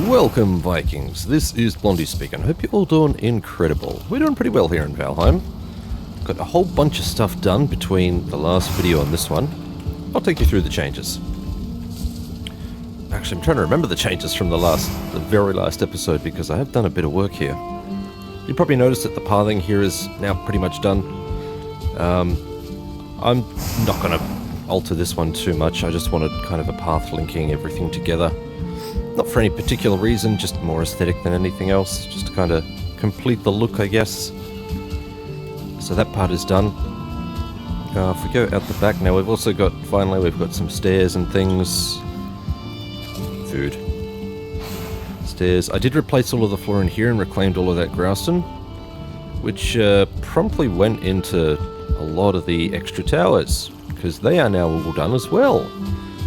Welcome, Vikings. This is Blondie speaking. Hope you're all doing incredible. We're doing pretty well here in Valheim. Got a whole bunch of stuff done between the last video and this one. I'll take you through the changes. Actually, I'm trying to remember the changes from the very last episode because I have done a bit of work here. You probably noticed that the pathing here is now pretty much done. I'm not going to alter this one too much. I just wanted kind of a path linking everything together. Not for any particular reason, just more aesthetic than anything else. Just to kind of complete the look, I guess. So that part is done. If we go out the back now, we've also got, finally, we've got some stairs and things. Food. Stairs. I did replace all of the floor in here and reclaimed all of that grouston, which promptly went into a lot of the extra towers, because they are now all done as well,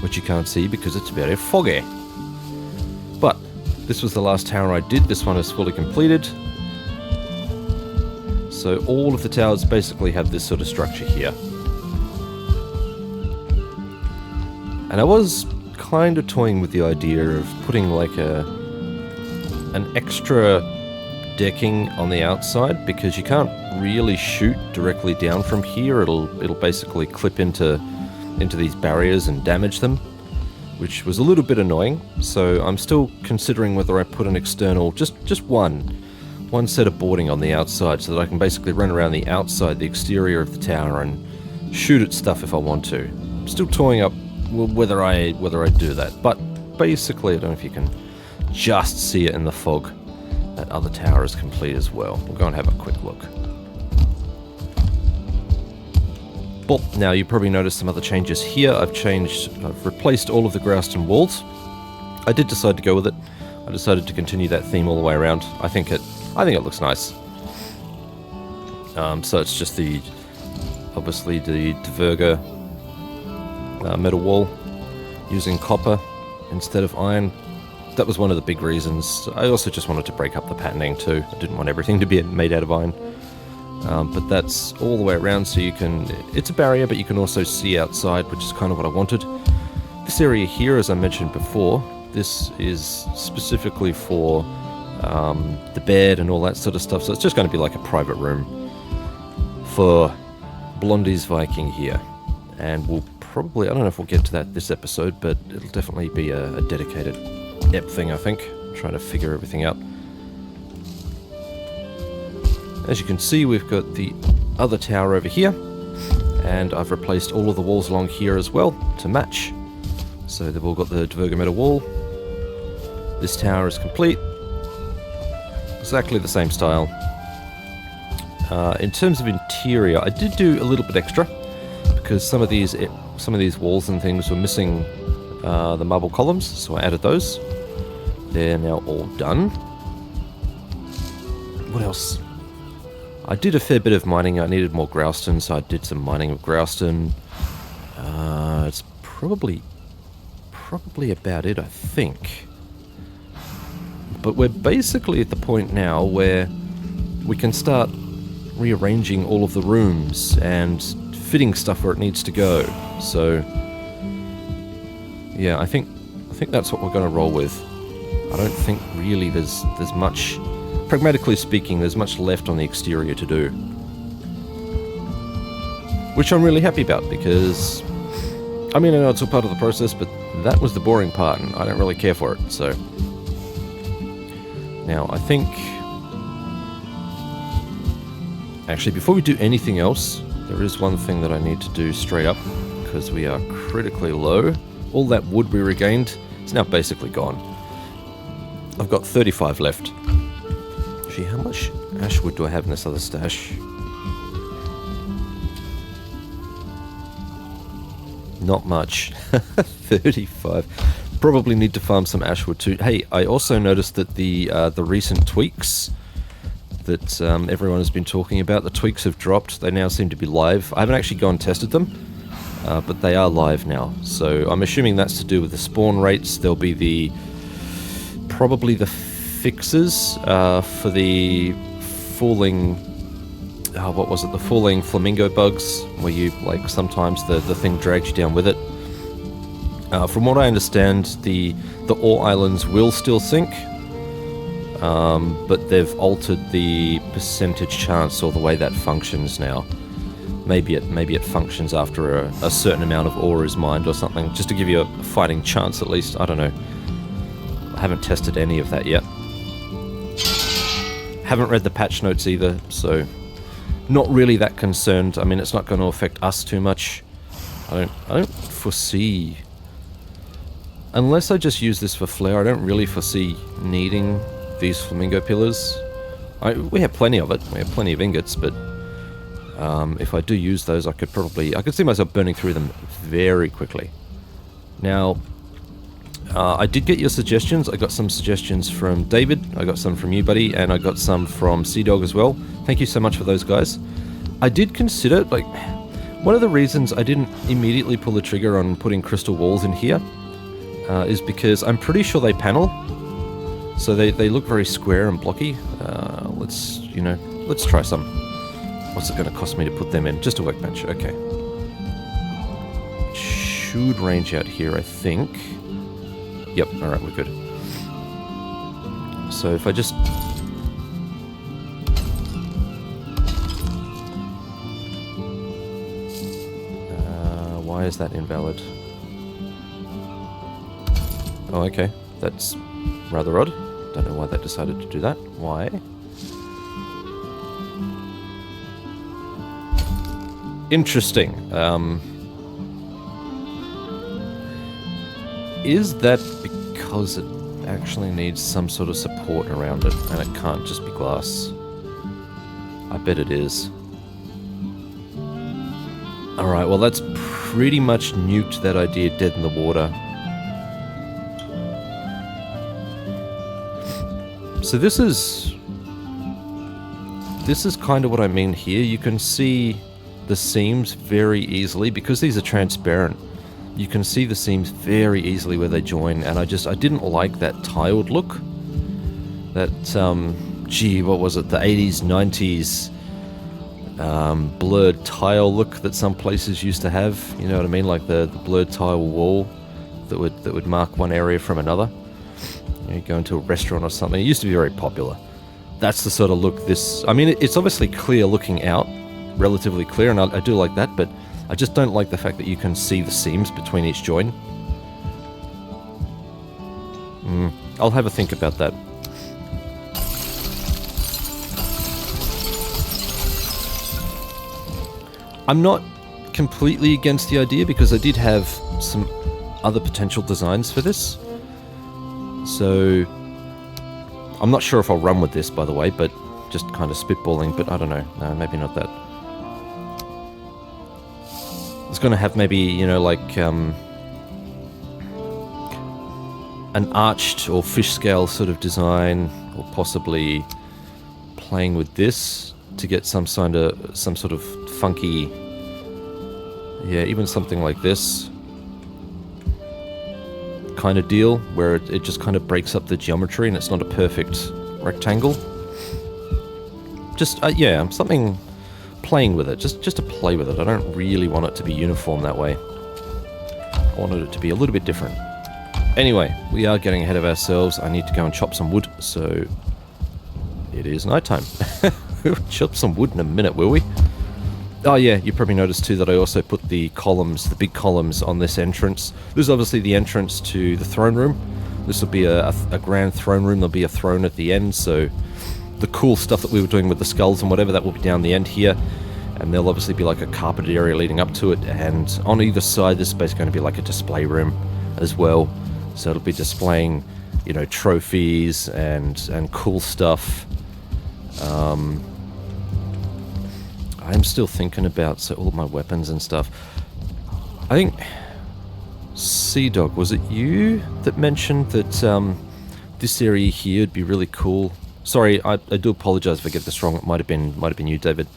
which you can't see because it's very foggy. But this was the last tower I did. This one is fully completed. So all of the towers basically have this sort of structure here. And I was kind of toying with the idea of putting like an extra decking on the outside, because you can't really shoot directly down from here. It'll basically clip into these barriers and damage them, which was a little bit annoying. So I'm still considering whether I put an external, just one set of boarding on the outside, so that I can basically run around the outside, the exterior of the tower, and shoot at stuff if I want to. I'm still toying up whether I do that, but basically, I don't know if you can just see it in the fog. That other tower is complete as well. We'll go and have a quick look. Well, now you probably noticed some other changes here. I've replaced all of the grouston walls. I did decide to go with it. I decided to continue that theme all the way around. I think it looks nice. So it's just obviously the Dverga metal wall using copper instead of iron. That was one of the big reasons. I also just wanted to break up the patterning too. I didn't want everything to be made out of iron. But that's all the way around, so it's a barrier, but you can also see outside, which is kind of what I wanted. This area here, as I mentioned before, this is specifically for the bed and all that sort of stuff, so it's just going to be like a private room for Blondie's Viking here. And we'll probably, I don't know if we'll get to that this episode, but it'll definitely be a dedicated ep thing, I think. Trying to figure everything out. As you can see, we've got the other tower over here, and I've replaced all of the walls along here as well to match. So they've all got the Dverga metal wall. This tower is complete. Exactly the same style. In terms of interior, I did do a little bit extra, because some of these walls and things were missing the marble columns, so I added those. They're now all done. What else? I did a fair bit of mining. I needed more grouston, so I did some mining of grouston. It's probably about it, I think. But we're basically at the point now where we can start rearranging all of the rooms and fitting stuff where it needs to go. So yeah, I think that's what we're going to roll with. I don't think really there's much, pragmatically speaking, there's much left on the exterior to do. Which I'm really happy about, because, I mean, I know it's all part of the process, but that was the boring part, and I don't really care for it, so. Now, I think, actually, before we do anything else, there is one thing that I need to do straight up, because we are critically low. All that wood we regained is now basically gone. I've got 35 left. Gee, how much ash wood do I have in this other stash? Not much. 35. Probably need to farm some ash wood too. Hey, I also noticed that the recent tweaks that everyone has been talking about, the tweaks have dropped. They now seem to be live. I haven't actually gone and tested them, but they are live now. So I'm assuming that's to do with the spawn rates. There'll be probably the fixes for the falling, what was it, the falling flamingo bugs, where you, like, sometimes the thing drags you down with it. From what I understand, the ore islands will still sink, but they've altered the percentage chance or the way that functions now. Maybe it functions after a certain amount of ore is mined or something, just to give you a fighting chance at least. I don't know. I haven't tested any of that yet. Haven't read the patch notes either, so not really that concerned. I mean, it's not going to affect us too much. I don't foresee, unless I just use this for flair, I don't really foresee needing these flamingo pillars. We have plenty of it. We have plenty of ingots, but if I do use those, I could see myself burning through them very quickly. Now, I did get your suggestions. I got some suggestions from David, I got some from you, buddy, and I got some from Sea-Dog as well. Thank you so much for those guys. I did consider, like, one of the reasons I didn't immediately pull the trigger on putting crystal walls in here is because I'm pretty sure they panel. So they look very square and blocky. Let's try some. What's it going to cost me to put them in? Just a workbench, okay. Should range out here, I think. Yep, alright, we're good. So if I just... why is that invalid? Oh, okay. That's rather odd. Don't know why that decided to do that. Why? Interesting. Is that because it actually needs some sort of support around it, and it can't just be glass? I bet it is. Alright, well that's pretty much nuked that idea dead in the water. So this is kind of what I mean here. You can see the seams very easily, because these are transparent. You can see the seams very easily where they join, and I didn't like that tiled look. That, what was it, the 80s, 90s blurred tile look that some places used to have, you know what I mean, like the blurred tile wall that would mark one area from another. You go into a restaurant or something, it used to be very popular. That's the sort of look this, I mean, it's obviously clear looking out, relatively clear, and I do like that, but I just don't like the fact that you can see the seams between each join. I'll have a think about that. I'm not completely against the idea, because I did have some other potential designs for this. So, I'm not sure if I'll run with this, by the way, but just kind of spitballing, but I don't know. No, maybe not that. It's going to have maybe, you know, like an arched or fish scale sort of design, or possibly playing with this to get some sort of funky, yeah, even something like this kind of deal, where it just kind of breaks up the geometry and it's not a perfect rectangle. Just, yeah, something playing with it, just to play with it. I don't really want it to be uniform that way. I wanted it to be a little bit different. Anyway, we are getting ahead of ourselves. I need to go and chop some wood, so it is nighttime. We'll chop some wood in a minute, will we? Oh yeah, you probably noticed too that I also put the columns, the big columns on this entrance. This is obviously the entrance to the throne room. This will be a grand throne room. There'll be a throne at the end, so the cool stuff that we were doing with the skulls and whatever, that will be down the end here. And there'll obviously be like a carpeted area leading up to it, and on either side this is basically going to be like a display room as well. So it'll be displaying, you know, trophies and cool stuff. I'm still thinking about all of my weapons and stuff. I think Sea-Dog, was it you that mentioned that this area here would be really cool? Sorry, I do apologize if I get this wrong. It might have been you, David.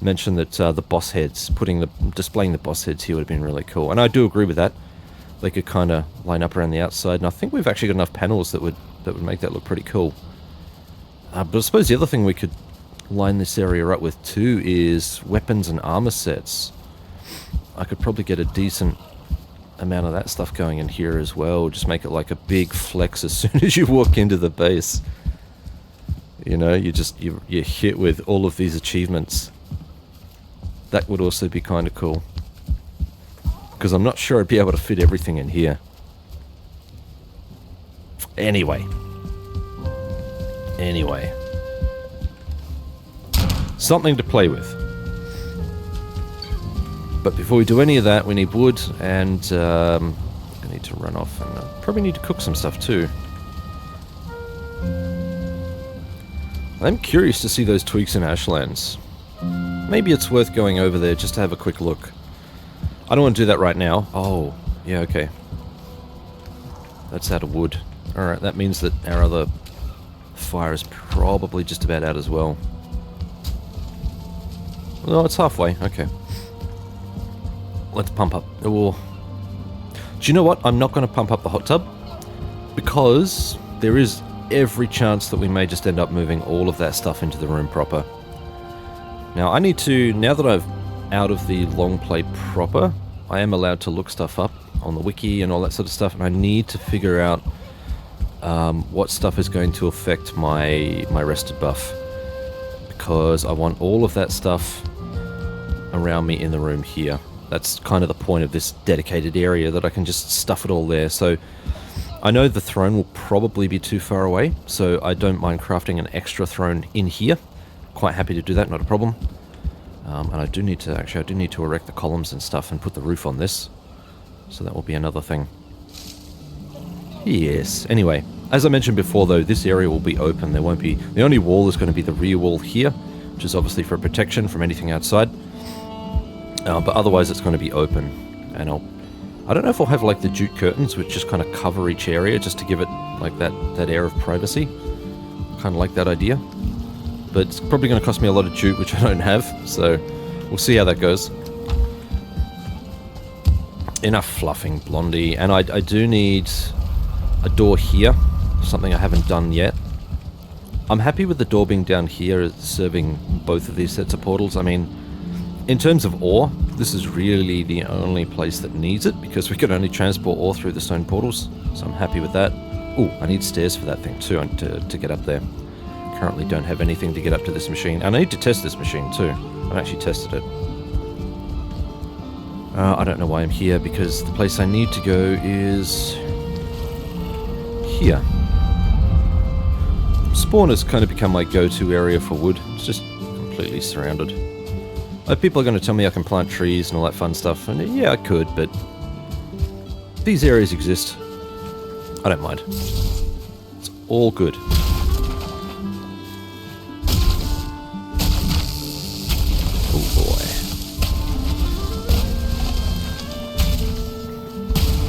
Mentioned that the boss heads, displaying the boss heads here would have been really cool, and I do agree with that. They could kind of line up around the outside, and I think we've actually got enough panels that would make that look pretty cool. But I suppose the other thing we could line this area up with too is weapons and armor sets. I could probably get a decent amount of that stuff going in here as well. Just make it like a big flex as soon as you walk into the base. You know, you're hit with all of these achievements. That would also be kind of cool. Because I'm not sure I'd be able to fit everything in here. Anyway. Something to play with. But before we do any of that, we need wood, and I need to run off, and probably need to cook some stuff too. I'm curious to see those tweaks in Ashlands. Maybe it's worth going over there just to have a quick look. I don't want to do that right now. Oh, yeah, okay. That's out of wood. Alright, that means that our other fire is probably just about out as well. No, it's halfway. Okay. Let's pump up. Oh. Do you know what? I'm not going to pump up the hot tub, because there is every chance that we may just end up moving all of that stuff into the room proper. Now I need to, now that I've out of the long play proper, I am allowed to look stuff up on the wiki and all that sort of stuff, and I need to figure out what stuff is going to affect my rested buff, because I want all of that stuff around me in the room here. That's kind of the point of this dedicated area, that I can just stuff it all there. So I know the throne will probably be too far away, so I don't mind crafting an extra throne in here. Quite happy to do that, not a problem. And I do need to, actually, I do need to erect the columns and stuff and put the roof on this. So that will be another thing. Yes, anyway, as I mentioned before though, this area will be open. There won't be, the only wall is going to be the rear wall here, which is obviously for protection from anything outside. But otherwise it's going to be open. And I don't know if I'll have like the jute curtains which just kind of cover each area just to give it like that air of privacy. Kind of like that idea. But it's probably going to cost me a lot of jute, which I don't have, so we'll see how that goes. Enough fluffing, Blondie. And I do need a door here, something I haven't done yet. I'm happy with the door being down here, serving both of these sets of portals. I mean, in terms of ore, this is really the only place that needs it, because we can only transport ore through the stone portals, so I'm happy with that. Ooh, I need stairs for that thing too, to get up there. Currently don't have anything to get up to this machine, and I need to test this machine too. I've actually tested it. I don't know why I'm here, because the place I need to go is here. Spawn has kind of become my go-to area for wood. It's just completely surrounded. People are going to tell me I can plant trees and all that fun stuff, and yeah, I could, but these areas exist. I don't mind. It's all good. Oh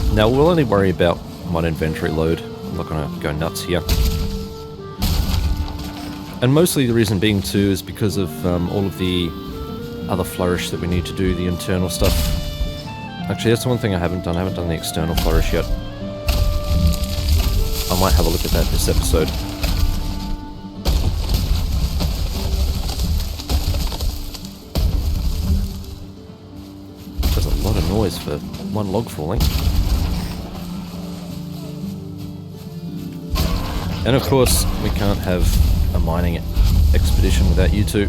boy. Now we'll only worry about my inventory load. I'm not going to go nuts here. And mostly the reason being too is because of all of the other flourish that we need to do, the internal stuff. Actually, that's the one thing I haven't done. I haven't done the external flourish yet. I might have a look at that this episode. There's a lot of noise for one log falling. And of course, we can't have a mining expedition without you two.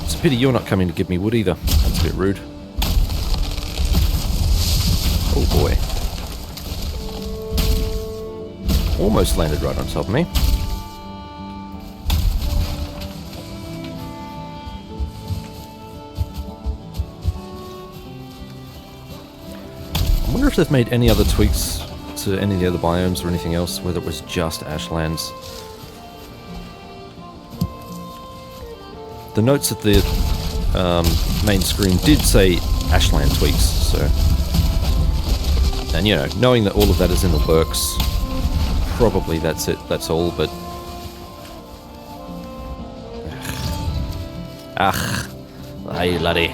It's a pity you're not coming to give me wood either. That's a bit rude. Oh boy. Almost landed right on top of me. I wonder if they've made any other tweaks to any of the other biomes or anything else, whether it was just Ashlands. The notes at the main screen did say Ashland tweaks, so... And, you know, knowing that all of that is in the works, probably that's it, that's all, but... Ach, hey laddie.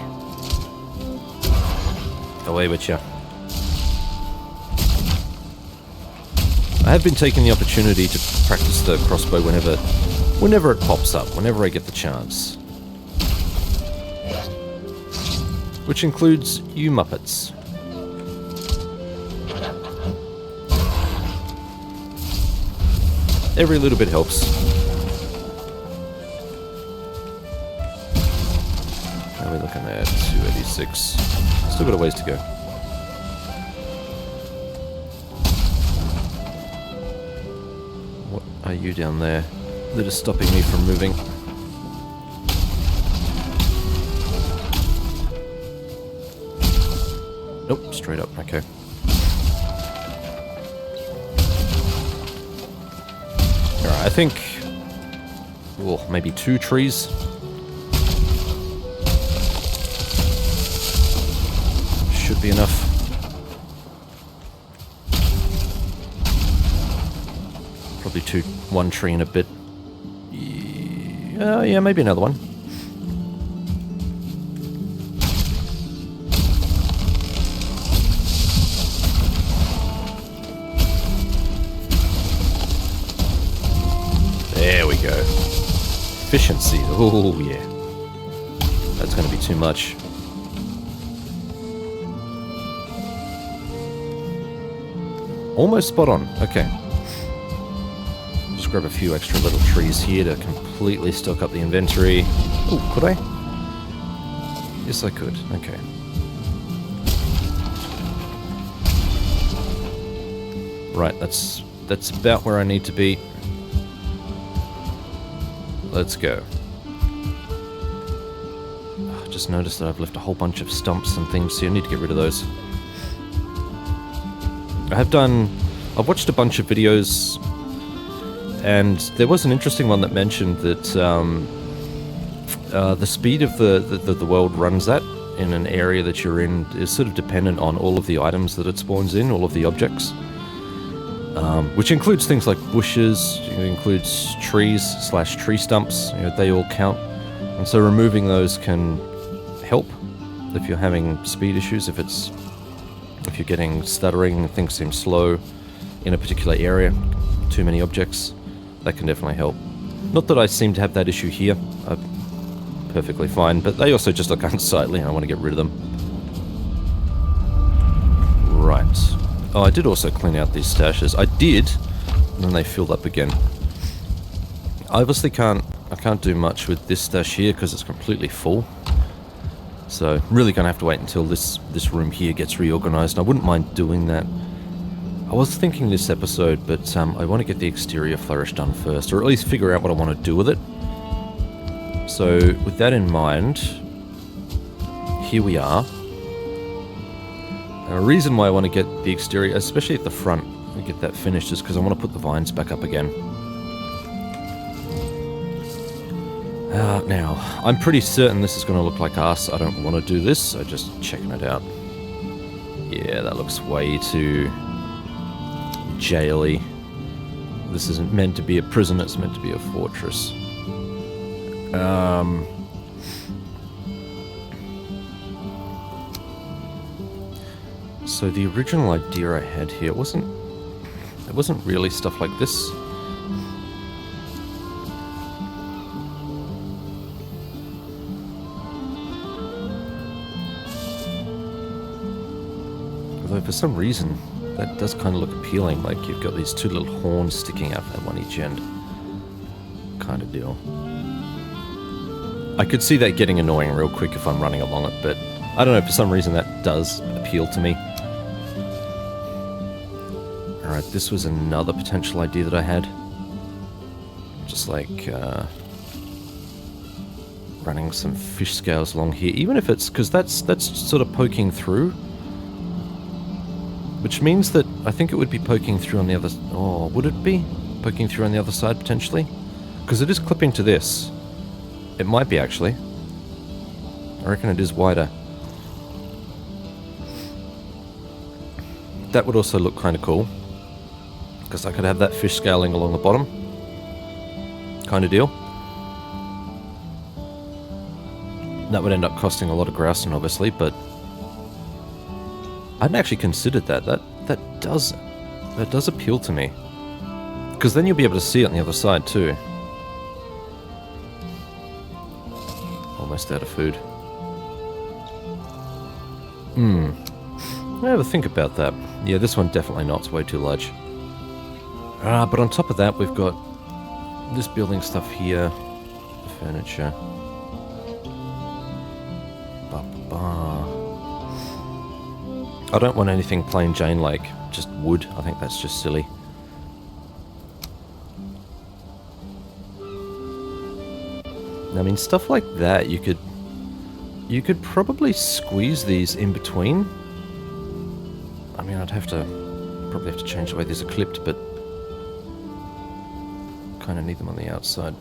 Away with you. I have been taking the opportunity to practice the crossbow whenever it pops up, whenever I get the chance. which includes you Muppets. Every little bit helps. Now we're looking at 286. Still got a ways to go. What are you down there that is stopping me from moving? Nope, straight up, okay. Alright, I think... oh, maybe 2 trees. Should be enough. Probably 1 tree and a bit. Yeah, maybe another one. There we go. Efficiency. Oh, yeah. That's going to be too much. Almost spot on. Okay. Just grab a few extra little trees here to completely stock up the inventory. Oh, could I? Yes, I could. Okay. Right, that's about where I need to be. Let's go. I just noticed that I've left a whole bunch of stumps and things, so I need to get rid of those. I've watched a bunch of videos, and there was an interesting one that mentioned that the speed of the world runs at in an area that you're in is sort of dependent on all of the items that it spawns in, all of the objects. Which includes things like bushes, it includes trees/tree stumps, they all count. And so removing those can help if you're having speed issues, if you're getting stuttering, things seem slow in a particular area, too many objects, that can definitely help. Not that I seem to have that issue here, I'm perfectly fine, but they also just look unsightly and I want to get rid of them. Right. Oh, I did also clean out these stashes. I did, and then they filled up again. I obviously can't do much with this stash here because it's completely full. So, really gonna have to wait until this room here gets reorganized. I wouldn't mind doing that. I was thinking this episode, but I want to get the exterior flourish done first, or at least figure out what I want to do with it. So, with that in mind, here we are. And a reason why I want to get the exterior, especially at the front, and get that finished, is because I want to put the vines back up again. Now, I'm pretty certain this is going to look like arse. I don't want to do this, I'm just checking it out. Yeah, that looks way too jail-y. This isn't meant to be a prison, it's meant to be a fortress. So the original idea I had here it wasn't really stuff like this. Although for some reason that does kind of look appealing, like you've got these 2 little horns sticking out at one each end. Kind of deal. I could see that getting annoying real quick if I'm running along it, but I don't know, for some reason that does appeal to me. Alright, this was another potential idea that I had. Just like running some fish scales along here, even if it's, because that's sort of poking through. Which means that I think it would be poking through on the other... oh, would it be? Poking through on the other side, potentially? Because it is clipping to this. It might be, actually. I reckon it is wider. That would also look kind of cool. Because I could have that fish scaling along the bottom. Kind of deal. That would end up costing a lot of grousing, obviously, but... I hadn't actually considered that. That does appeal to me. Because then you'll be able to see it on the other side, too. Almost out of food. I have a think about that. Yeah, this one definitely not. It's way too large. But on top of that, we've got this building stuff here. The furniture. I don't want anything plain Jane like just wood. I think that's just silly. I mean, stuff like that, you could probably squeeze these in between. I mean, probably have to change the way these are clipped, but kind of need them on the outside.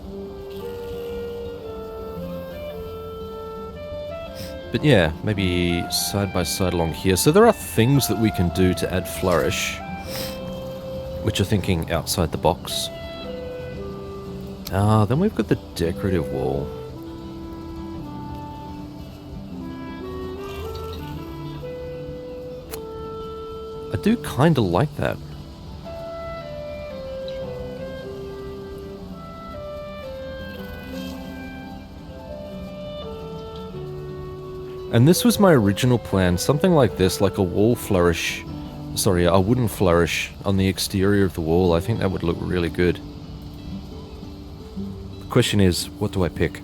But yeah, maybe side by side along here. So there are things that we can do to add flourish, which are thinking outside the box. Then we've got the decorative wall. I do kind of like that. And this was my original plan, something like this, like a wall flourish, sorry, a wooden flourish on the exterior of the wall. I think that would look really good. The question is, what do I pick?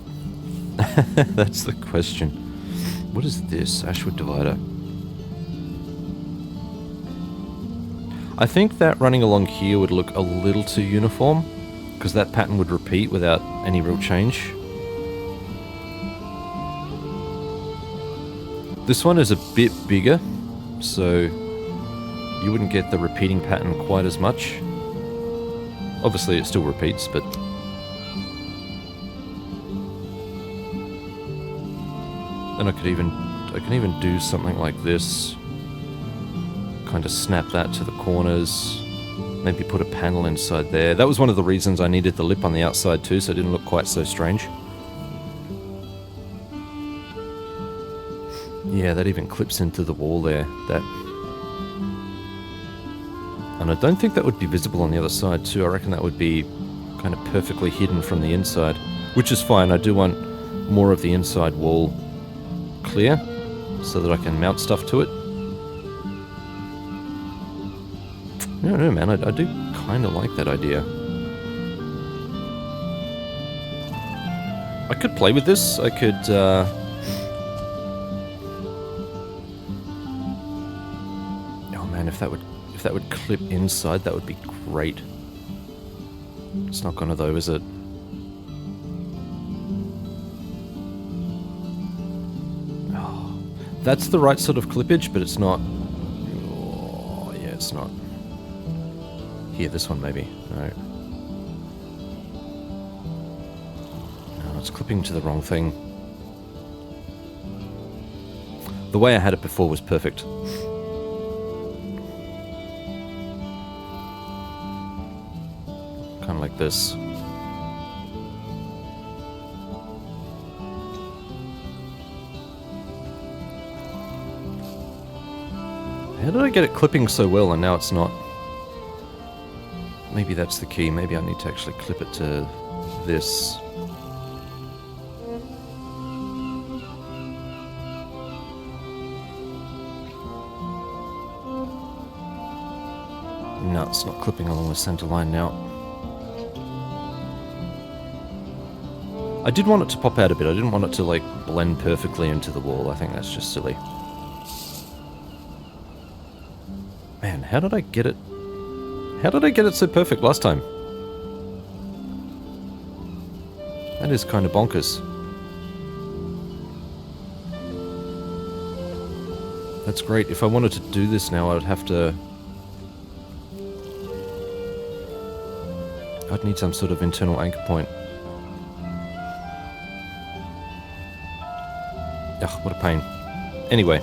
That's the question. What is this? Ashwood divider. I think that running along here would look a little too uniform, because that pattern would repeat without any real change. This one is a bit bigger, so you wouldn't get the repeating pattern quite as much. Obviously it still repeats, but... then I can even do something like this. Kind of snap that to the corners. Maybe put a panel inside there. That was one of the reasons I needed the lip on the outside too, so it didn't look quite so strange. Yeah, that even clips into the wall there. And I don't think that would be visible on the other side too. I reckon that would be kind of perfectly hidden from the inside. Which is fine. I do want more of the inside wall clear so that I can mount stuff to it. I don't know, man. I do kind of like that idea. I could play with this. I could... If that would clip inside, that would be great. It's not gonna though, is it? Oh, that's the right sort of clippage, but it's not. Oh, yeah, it's not. Here, this one maybe. No. No, it's clipping to the wrong thing. The way I had it before was perfect. Kind of like this. How did I get it clipping so well and now it's not? Maybe that's the key. Maybe I need to actually clip it to this. No, it's not clipping along the center line now. I did want it to pop out a bit. I didn't want it to, like, blend perfectly into the wall. I think that's just silly. Man, how did I get it? How did I get it so perfect last time? That is kind of bonkers. That's great. If I wanted to do this now, I'd have to... I'd need some sort of internal anchor point. Ugh, what a pain. Anyway.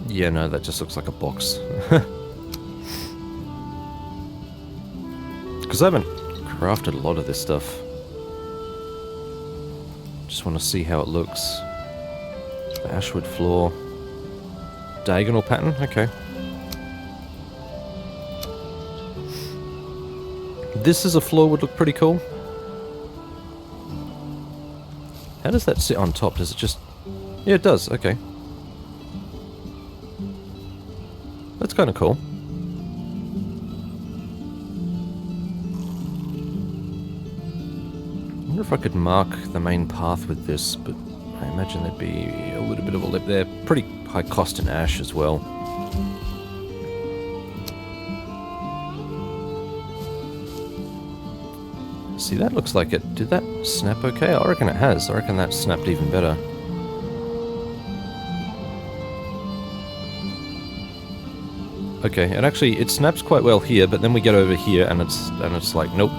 Yeah, no, that just looks like a box. Because I haven't crafted a lot of this stuff. Just want to see how it looks. The ashwood floor. Diagonal pattern? Okay. This as a floor would look pretty cool. How does that sit on top? Does it just... Yeah, it does. Okay. That's kind of cool. I wonder if I could mark the main path with this, but I imagine there'd be a little bit of a lip there. Pretty high cost in ash as well. See, that looks like it. Did that snap okay? I reckon it has. I reckon that snapped even better. Okay, and actually it snaps quite well here, but then we get over here and it's like, nope.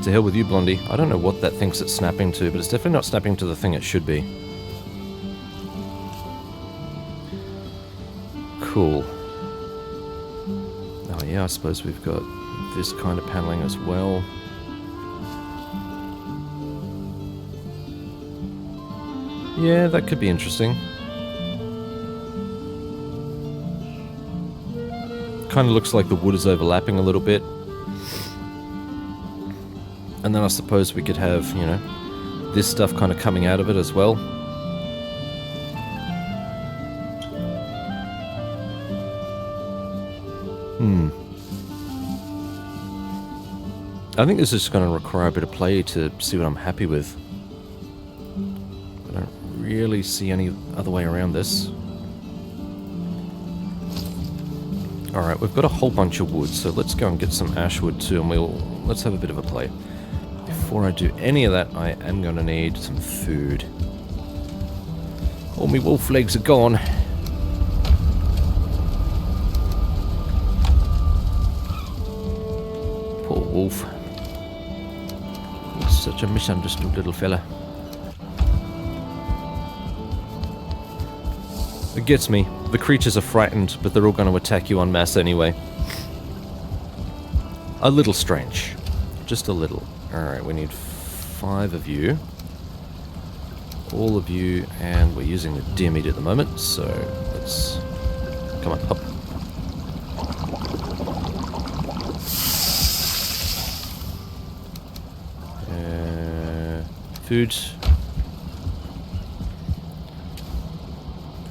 To hell with you, Blondie. I don't know what that thinks it's snapping to, but it's definitely not snapping to the thing it should be. Cool. Oh yeah, I suppose we've got this kind of paneling as well. Yeah, that could be interesting. Kind of looks like the wood is overlapping a little bit. And then I suppose we could have, you know, this stuff kind of coming out of it as well. I think this is going to require a bit of play to see what I'm happy with. I don't really see any other way around this. Alright, we've got a whole bunch of wood, so let's go and get some ash wood too, and let's have a bit of a play. Before I do any of that, I am going to need some food. All my wolf legs are gone. Poor wolf. He's such a misunderstood little fella. It gets me. The creatures are frightened, but they're all going to attack you en masse anyway. A little strange. Just a little. Alright, we need 5 of you. All of you, and we're using the deer meat at the moment, so let's... Come on, hop. Food.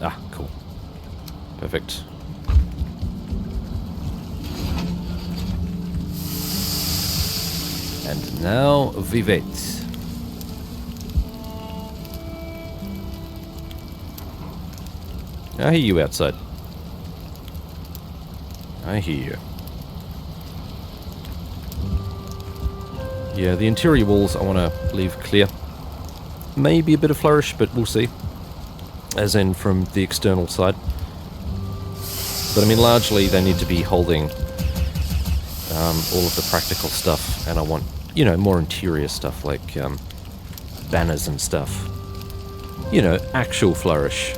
Ah, cool. Perfect. And now, vivet. I hear you outside. I hear you. Yeah, the interior walls I want to leave clear. Maybe a bit of flourish, but we'll see. As in from the external side. But I mean, largely they need to be holding all of the practical stuff, and I want, you know, more interior stuff like banners and stuff. You know, actual flourish.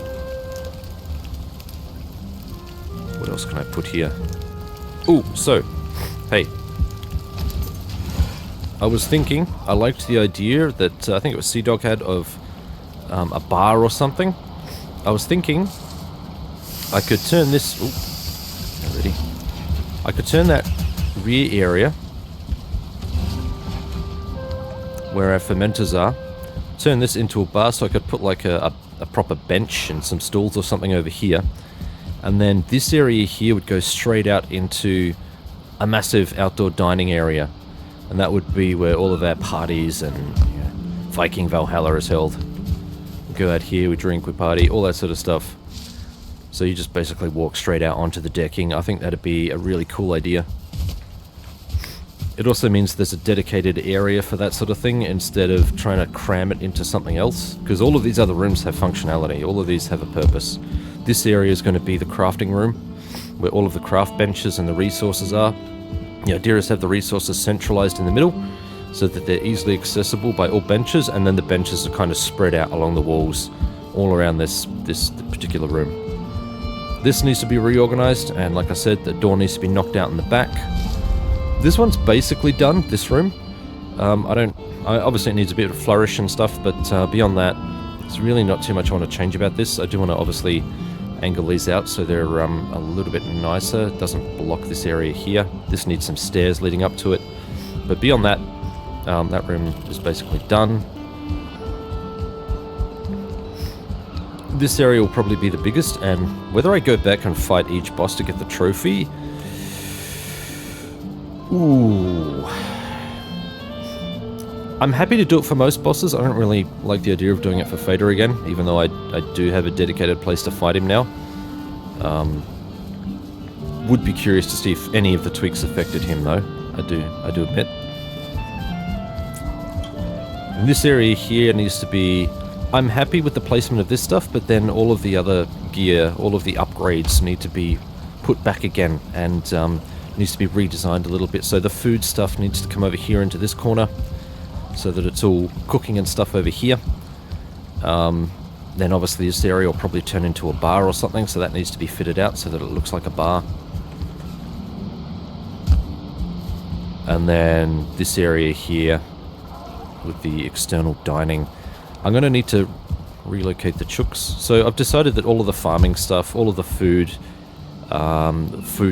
What else can I put here? Ooh, so, hey. I was thinking, I liked the idea that, I think it was Sea Dog had of a bar or something. I was thinking I could turn this... Ooh, not ready. I could turn that rear area where our fermenters are, turn this into a bar, so I could put like a proper bench and some stools or something over here. And then this area here would go straight out into a massive outdoor dining area. And that would be where all of our parties and, you know, Viking Valhalla is held. We go out here, we drink, we party, all that sort of stuff. So you just basically walk straight out onto the decking. I think that'd be a really cool idea. It also means there's a dedicated area for that sort of thing instead of trying to cram it into something else. Because all of these other rooms have functionality. All of these have a purpose. This area is going to be the crafting room, where all of the craft benches and the resources are. You know, Deerers have the resources centralized in the middle, so that they're easily accessible by all benches, and then the benches are kind of spread out along the walls, all around this particular room. This needs to be reorganized, and like I said, the door needs to be knocked out in the back. This one's basically done, this room. Obviously it needs a bit of flourish and stuff, but beyond that, there's really not too much I want to change about this. I do want to obviously angle these out so they're a little bit nicer. It doesn't block this area here. This needs some stairs leading up to it. But beyond that, That room is basically done. This area will probably be the biggest, and whether I go back and fight each boss to get the trophy... Ooh... I'm happy to do it for most bosses. I don't really like the idea of doing it for Fader again, even though I do have a dedicated place to fight him now. Would be curious to see if any of the tweaks affected him, though. I do admit. And this area here needs to be... I'm happy with the placement of this stuff, but then all of the other gear, all of the upgrades need to be put back again, and needs to be redesigned a little bit. So the food stuff needs to come over here into this corner, so that it's all cooking and stuff over here. Then obviously this area will probably turn into a bar or something, so that needs to be fitted out so that it looks like a bar. And then this area here with the external dining. I'm going to need to relocate the chooks. So I've decided that all of the farming stuff, all of the food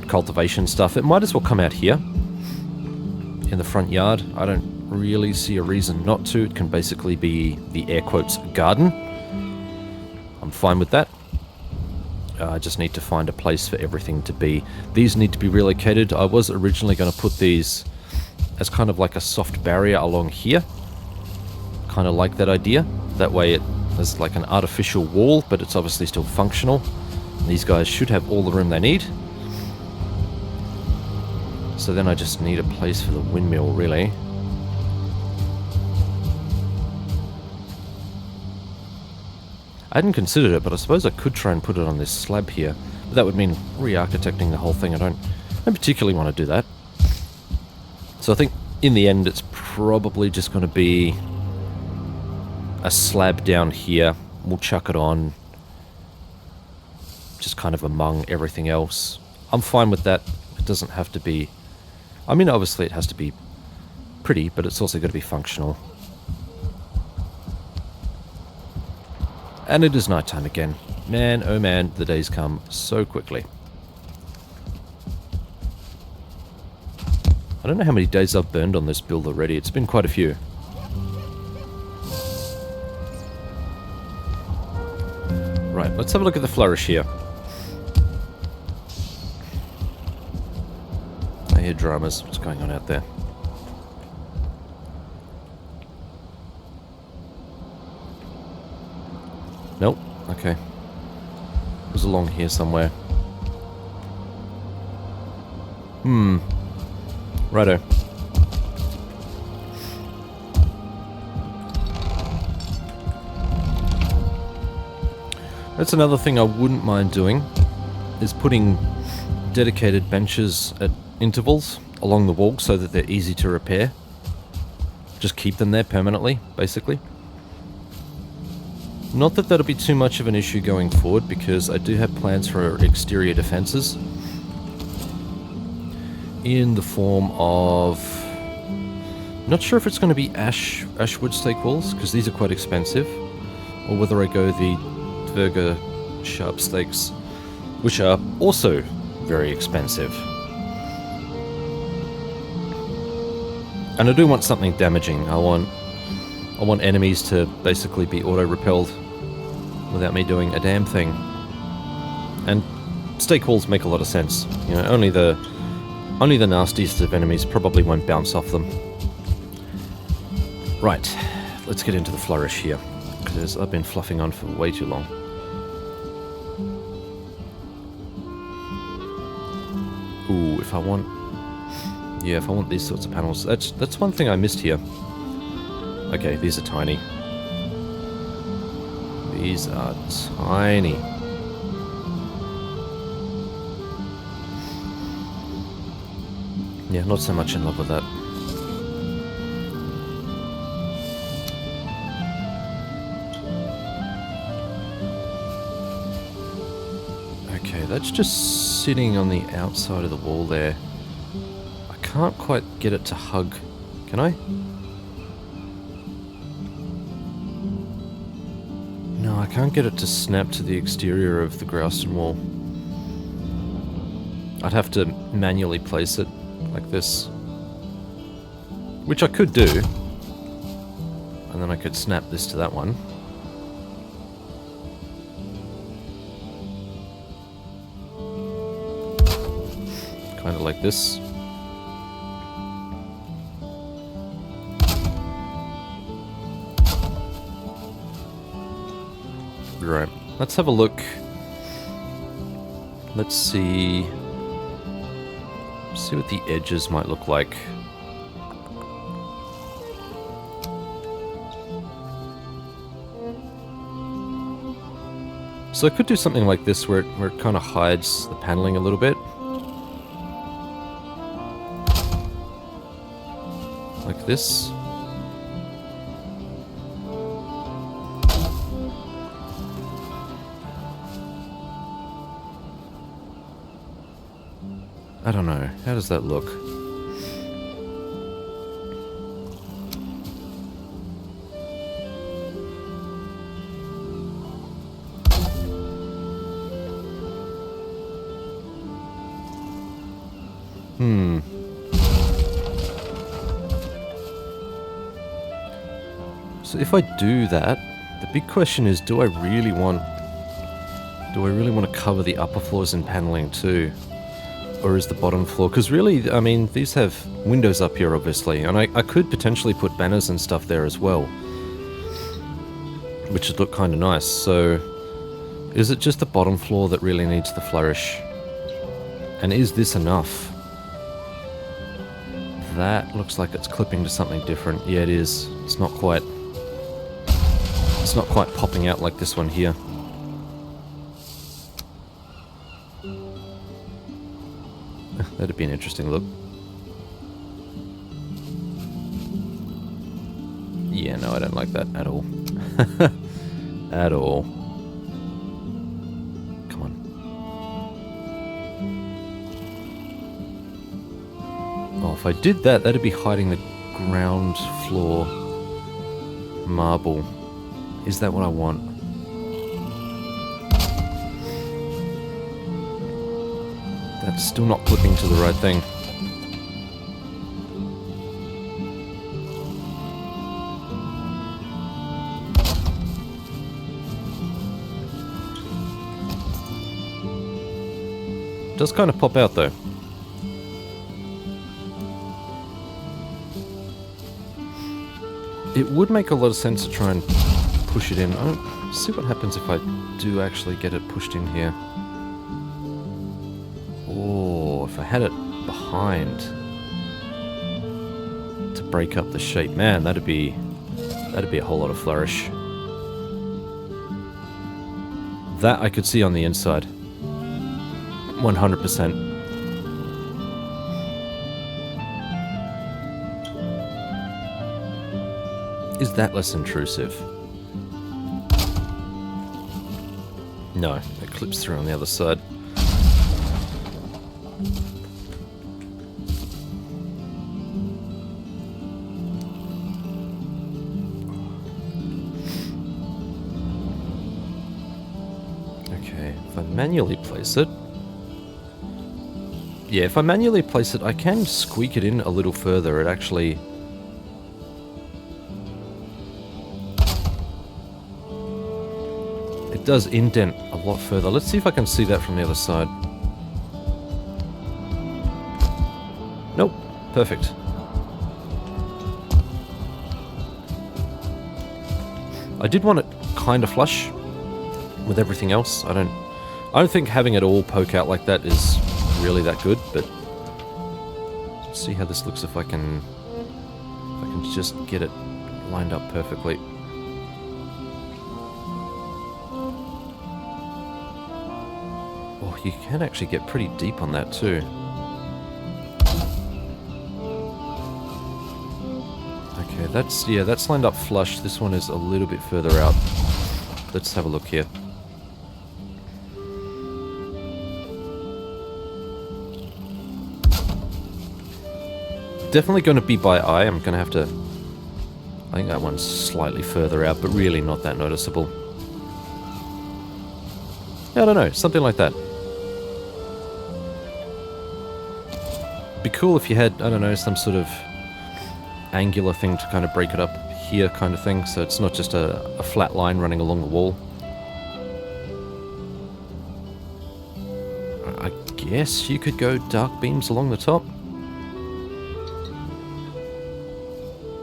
cultivation stuff, it might as well come out here in the front yard. I don't really see a reason not to. It can basically be the air quotes garden. I'm fine with that. I just need to find a place for everything to be. These need to be relocated. I was originally going to put these as kind of like a soft barrier along here. Kind of like that idea. That way it has like an artificial wall, but it's obviously still functional. These guys should have all the room they need. So then I just need a place for the windmill, really. I hadn't considered it, but I suppose I could try and put it on this slab here. But that would mean re-architecting the whole thing. I don't particularly want to do that. So I think in the end it's probably just going to be a slab down here. We'll chuck it on, just kind of among everything else. I'm fine with that. It doesn't have to be... I mean, obviously it has to be pretty, but it's also got to be functional. And it is nighttime again. Man, oh man, the days come so quickly. I don't know how many days I've burned on this build already. It's been quite a few. Right, let's have a look at the flourish here. I hear dramas. What's going on out there? Nope. Okay. It was along here somewhere. Righto. That's another thing I wouldn't mind doing, is putting dedicated benches at intervals along the wall so that they're easy to repair. Just keep them there permanently, basically. Not that that'll be too much of an issue going forward, because I do have plans for exterior defenses in the form of... Not sure if it's going to be ashwood stake walls, because these are quite expensive, or whether I go the Dverga sharp stakes, which are also very expensive. And I do want something damaging. I want enemies to basically be auto-repelled without me doing a damn thing. And stake walls make a lot of sense. You know, only the nastiest of enemies probably won't bounce off them. Right, let's get into the flourish here, because I've been fluffing on for way too long. Ooh, if I want these sorts of panels, that's one thing I missed here. Okay, these are tiny. These are tiny. Yeah, not so much in love with that. Okay, that's just sitting on the outside of the wall there. I can't quite get it to hug. Can I? No, I can't get it to snap to the exterior of the Growston wall. I'd have to manually place it like this. Which I could do. And then I could snap this to that one. Kind of like this. Right, let's have a look. Let's see what the edges might look like. So I could do something like this where it kind of hides the paneling a little bit. Like this. I don't know. How does that look? So if I do that, the big question is, do I really want to cover the upper floors in paneling too? Or is the bottom floor? Because really, I mean, these have windows up here, obviously, and I could potentially put banners and stuff there as well, which would look kind of nice. So, is it just the bottom floor that really needs the flourish? And is this enough? That looks like it's clipping to something different. Yeah, it is. It's not quite popping out like this one here. That'd be an interesting look. Yeah, no, I don't like that at all. At all. Come on. Oh, if I did that, that'd be hiding the ground floor marble. Is that what I want? That's still not clipping to the right thing. Does kind of pop out though. It would make a lot of sense to try and push it in. I'll see what happens if I do actually get it pushed in here. Oh, if I had it behind to break up the shape, man, that'd be a whole lot of flourish. That I could see on the inside. 100%. Is that less intrusive? No, it clips through on the other side. Okay, if I manually place it... Yeah, if I manually place it, I can squeak it in a little further. It actually... It does indent a lot further. Let's see if I can see that from the other side. Nope. Perfect. I did want it kind of flush with everything else. I don't think having it all poke out like that is really that good, but let's see how this looks if I can just get it lined up perfectly. Oh, you can actually get pretty deep on that too. Okay, that's lined up flush. This one is a little bit further out. Let's have a look here. Definitely going to be by eye. I'm going to have to... I think that one's slightly further out, but really not that noticeable. Yeah, I don't know. Something like that. Be cool if you had, I don't know, some sort of angular thing to kind of break it up here kind of thing, so it's not just a flat line running along the wall. I guess you could go dark beams along the top.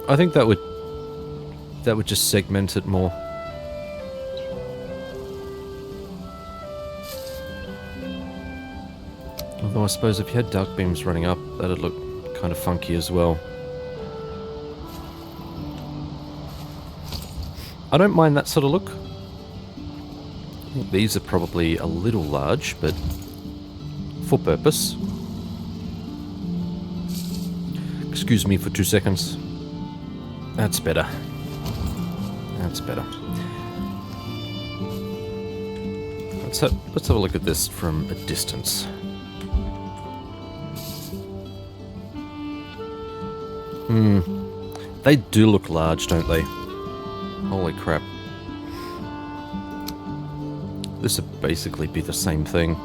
I think that would just segment it more. Although I suppose if you had dark beams running up, that'd look kind of funky as well. I don't mind that sort of look. I think these are probably a little large, but for purpose. Excuse me for 2 seconds. That's better. That's better. Let's have a look at this from a distance. They do look large, don't they? Holy crap. This would basically be the same thing.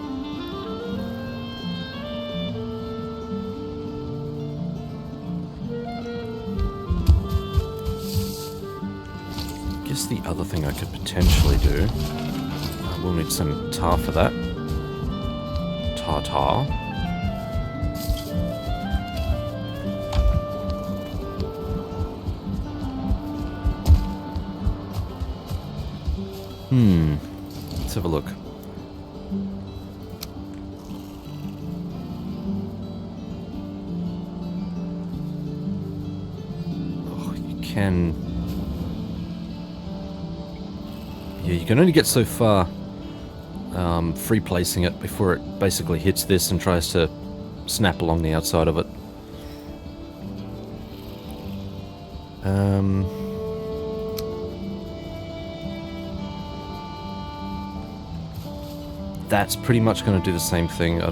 I guess the other thing I could potentially do... I will need some tar for that. Tar. Let's have a look. Oh, you can... Yeah, you can only get so far free placing it before it basically hits this and tries to snap along the outside of it. That's pretty much going to do the same thing. I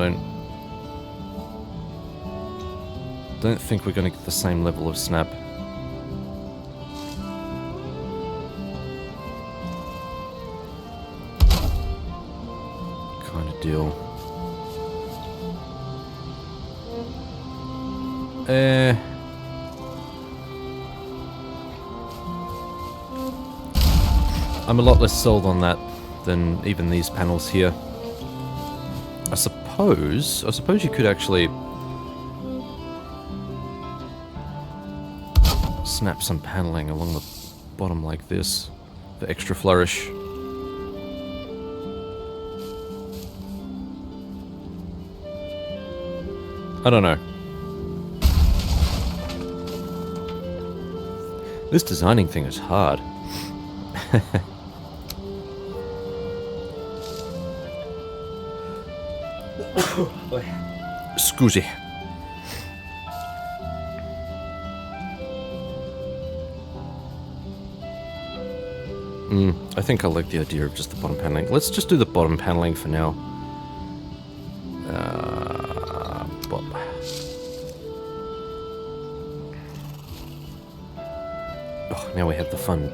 don't think we're going to get the same level of snap. Kind of deal. I'm a lot less sold on that than even these panels here. I suppose you could actually snap some paneling along the bottom like this for extra flourish. I don't know. This designing thing is hard. Scusi. I think I like the idea of just the bottom paneling. Let's just do the bottom paneling for now. Bob. Oh, now we have the fun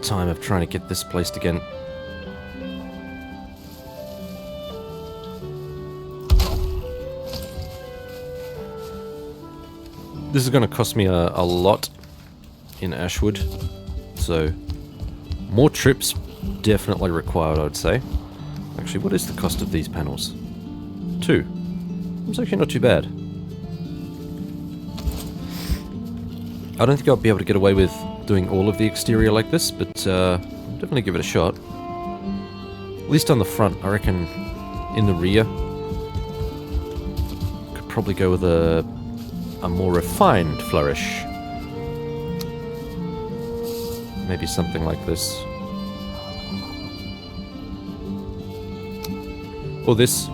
time of trying to get this placed again. This is going to cost me a lot in Ashwood, so more trips definitely required, I'd say. Actually, what is the cost of these panels? 2. It's actually not too bad. I don't think I'll be able to get away with doing all of the exterior like this, but I'll definitely give it a shot. At least on the front. I reckon in the rear could probably go with a more refined flourish. Maybe something like this. Or this.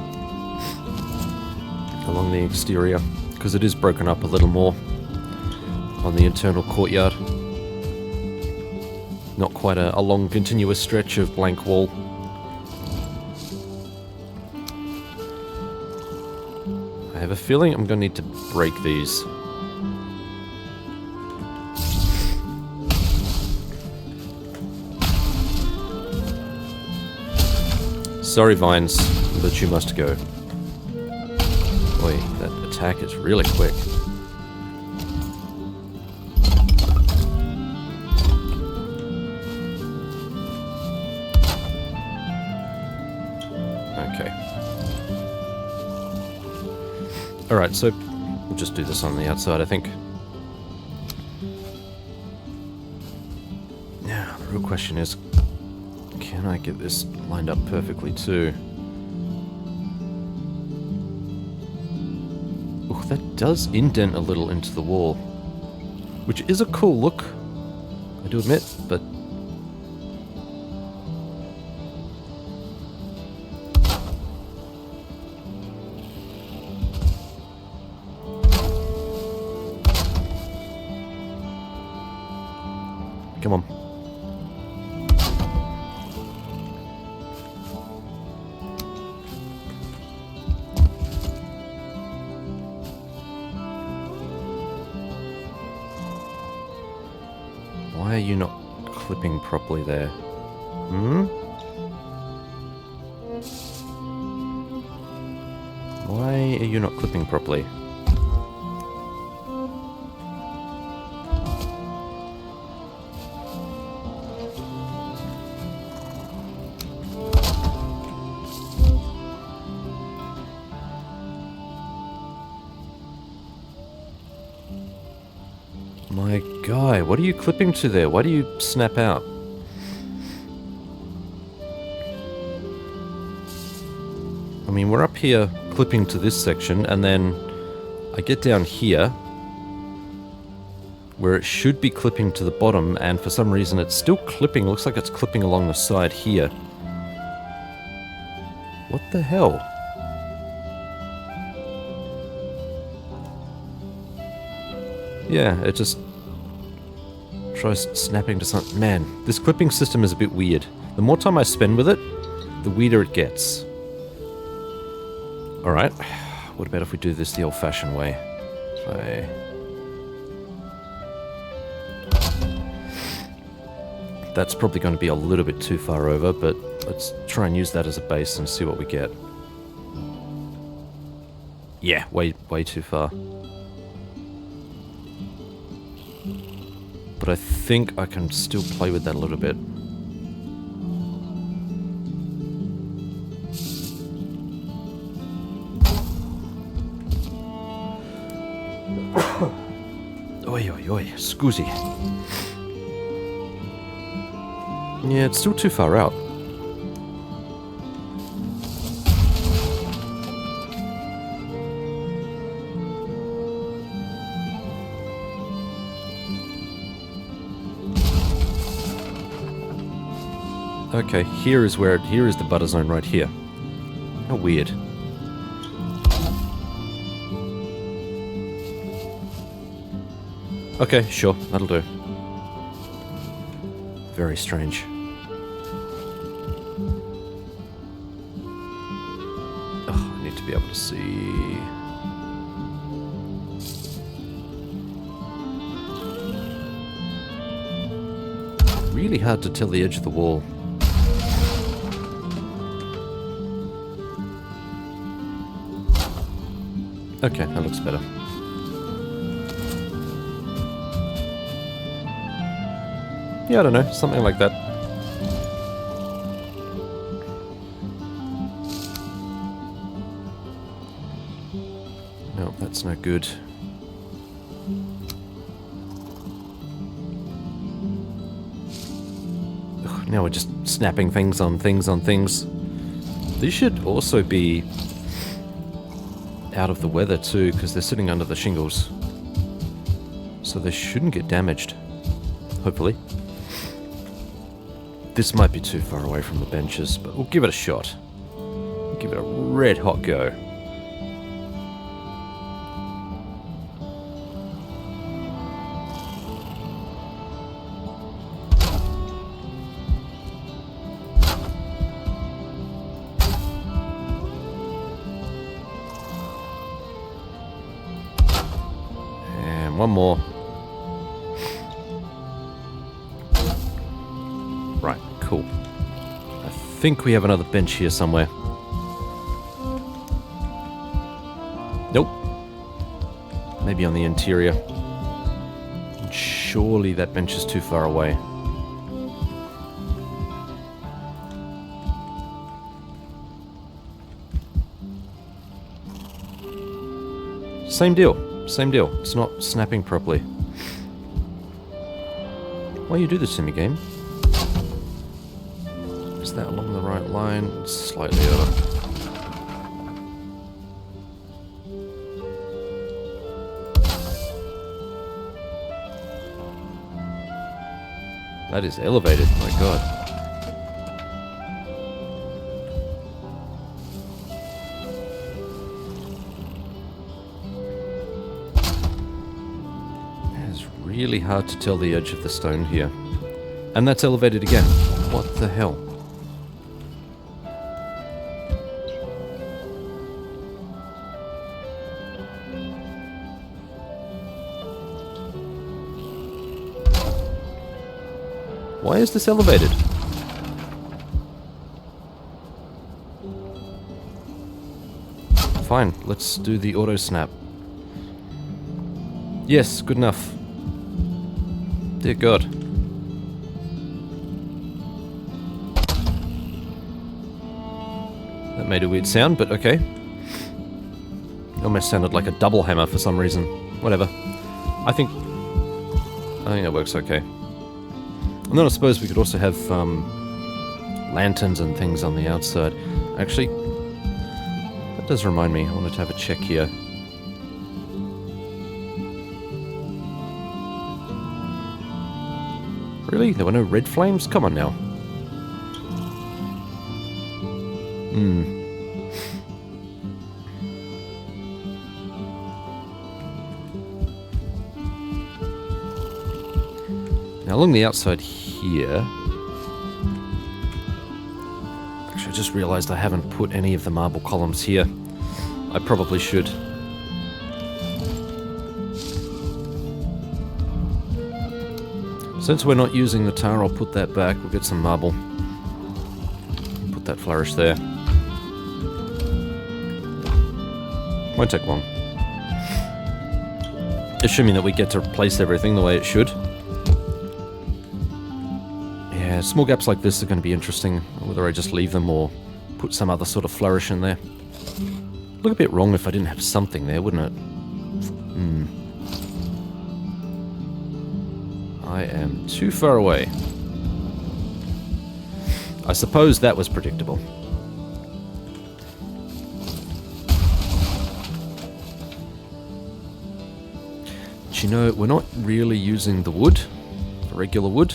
Along the exterior, because it is broken up a little more on the internal courtyard. Not quite a long continuous stretch of blank wall. I have a feeling I'm going to need to break these. Sorry, vines, but you must go. Boy, that attack is really quick. Okay. Alright, so we'll just do this on the outside, I think. Now, the real question is, can I get this lined up perfectly too? Ooh, that does indent a little into the wall, which is a cool look, I do admit, but... Come on. Why are you not clipping properly there? Hmm? Why are you not clipping properly? My guy, what are you clipping to there? Why do you snap out? I mean, we're up here clipping to this section, and then I get down here, where it should be clipping to the bottom, and for some reason it's still clipping. Looks like it's clipping along the side here. What the hell? Yeah, it just tries snapping to something. Man, this clipping system is a bit weird. The more time I spend with it, the weirder it gets. Alright, what about if we do this the old-fashioned way? That's probably going to be a little bit too far over, but let's try and use that as a base and see what we get. Yeah, way too far. But I think I can still play with that a little bit. Oi, oi, oi, scusi. Yeah, it's still too far out. Okay, here is the butter zone right here. How weird. Okay, sure, that'll do. Very strange. Oh, I need to be able to see... Really hard to tell the edge of the wall. Okay, that looks better. Yeah, I don't know, something like that. No, that's no good. Ugh, now we're just snapping things on things on things. These should also be out of the weather too, because they're sitting under the shingles. So they shouldn't get damaged. Hopefully. This might be too far away from the benches, but we'll give it a shot. We'll give it a red hot go. And one more. Right, cool. I think we have another bench here somewhere. Nope. Maybe on the interior. Surely that bench is too far away. same deal. Same deal. It's not snapping properly. Why you do this to me, game? Is that along the right line? It's slightly over. That is elevated, my god. It's really hard to tell the edge of the stone here. And that's elevated again. What the hell? Why is this elevated? Fine, let's do the auto snap. Yes, good enough. Dear God. That made a weird sound, but okay. It almost sounded like a double hammer for some reason. Whatever. I think that works okay. And then I suppose we could also have lanterns and things on the outside. Actually, that does remind me. I wanted to have a check here. Really? There were no red flames? Come on now. Now along the outside here... Actually, I just realised I haven't put any of the marble columns here. I probably should. Since we're not using the tar, I'll put that back. We'll get some marble. Put that flourish there. Won't take long. Assuming that we get to place everything the way it should. Yeah, small gaps like this are going to be interesting. Whether I just leave them or put some other sort of flourish in there. Look a bit wrong if I didn't have something there, wouldn't it? I am too far away. I suppose that was predictable. But you know, we're not really using the wood, the regular wood.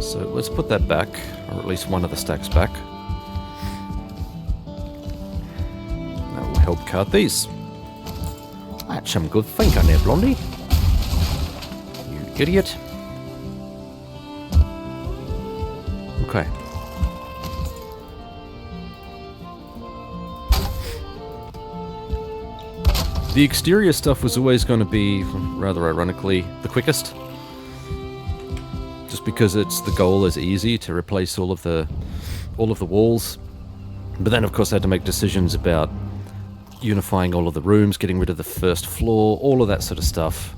So let's put that back, or at least one of the stacks back. That will help card these. That's some good thinking there, Blondie. Idiot. Okay. The exterior stuff was always going to be, rather ironically, the quickest. Just because it's the goal is easy to replace all of the walls. But then of course I had to make decisions about unifying all of the rooms, getting rid of the first floor, all of that sort of stuff.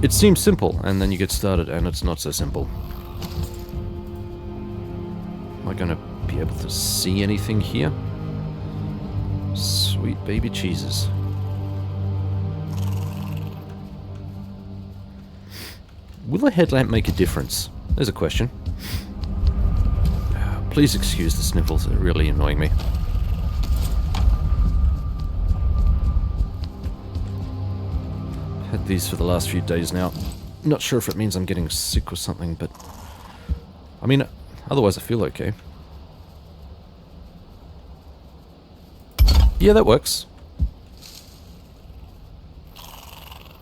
It seems simple, and then you get started, and it's not so simple. Am I going to be able to see anything here? Sweet baby Jesus. Will a headlamp make a difference? There's a question. Please excuse the sniffles, they're really annoying me. Had these for the last few days now. Not sure if it means I'm getting sick or something, but... I mean, otherwise I feel okay. Yeah, that works.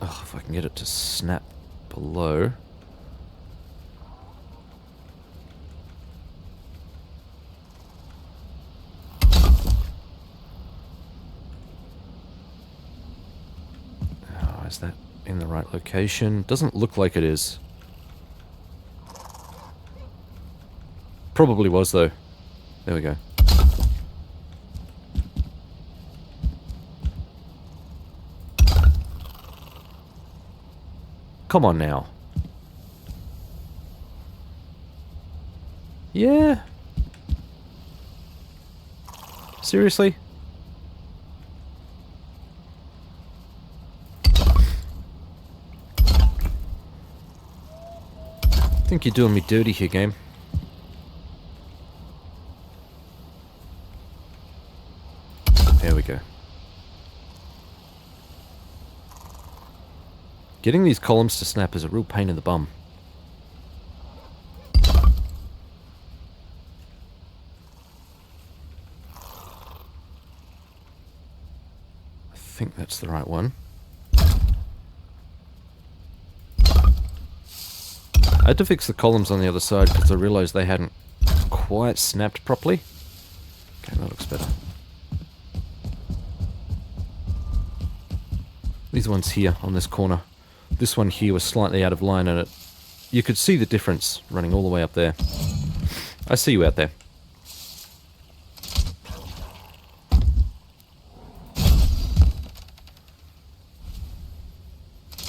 Oh, if I can get it to snap below... Is that in the right location? Doesn't look like it is. Probably was, though. There we go. Come on now. Yeah? Seriously? think you're doing me dirty here, game. There we go. Getting these columns to snap is a real pain in the bum. I think that's the right one. I had to fix the columns on the other side because I realized they hadn't quite snapped properly. Okay, that looks better. These ones here on this corner. This one here was slightly out of line and you could see the difference running all the way up there. I see you out there.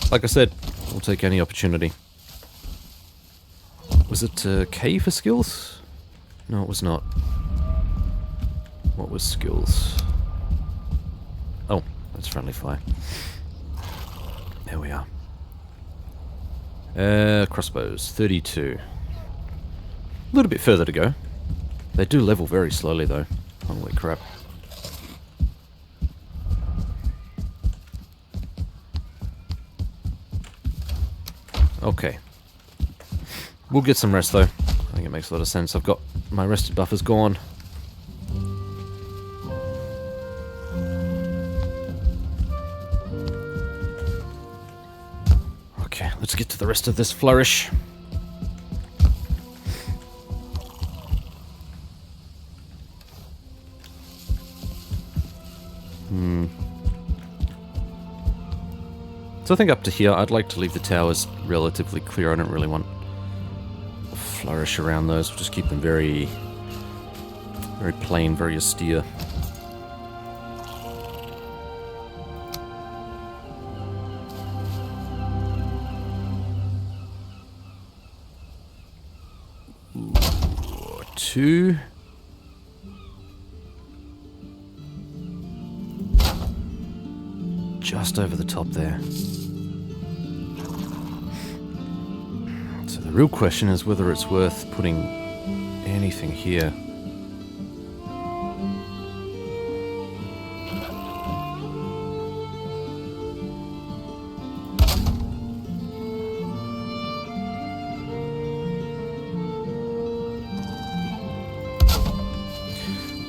Like I said, we'll take any opportunity. Was it K for skills? No, it was not. What was skills? Oh, that's friendly fire. There we are. Crossbows, 32. A little bit further to go. They do level very slowly though. Holy crap. Okay. We'll get some rest though. I think it makes a lot of sense. I've got my rested buffers gone. Okay, let's get to the rest of this flourish. So I think up to here, I'd like to leave the towers relatively clear. I don't really want a flourish around those. We'll just keep them very, very plain, very austere. Ooh, 2. Just over the top there. So the real question is whether it's worth putting anything here.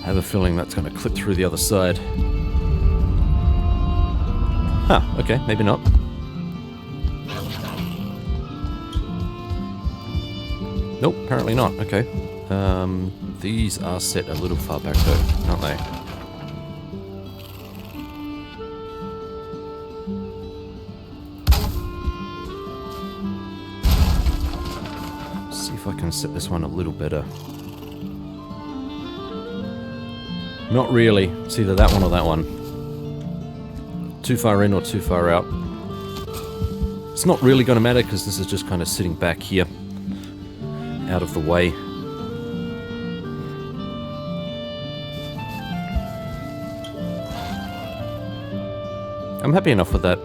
I have a feeling that's going to clip through the other side. Huh, okay, maybe not. Nope, apparently not, okay. These are set a little far back though, aren't they? See if I can set this one a little better. Not really, it's either that one or that one. Too far in or too far out. It's not really going to matter because this is just kind of sitting back here, out of the way. I'm happy enough with that.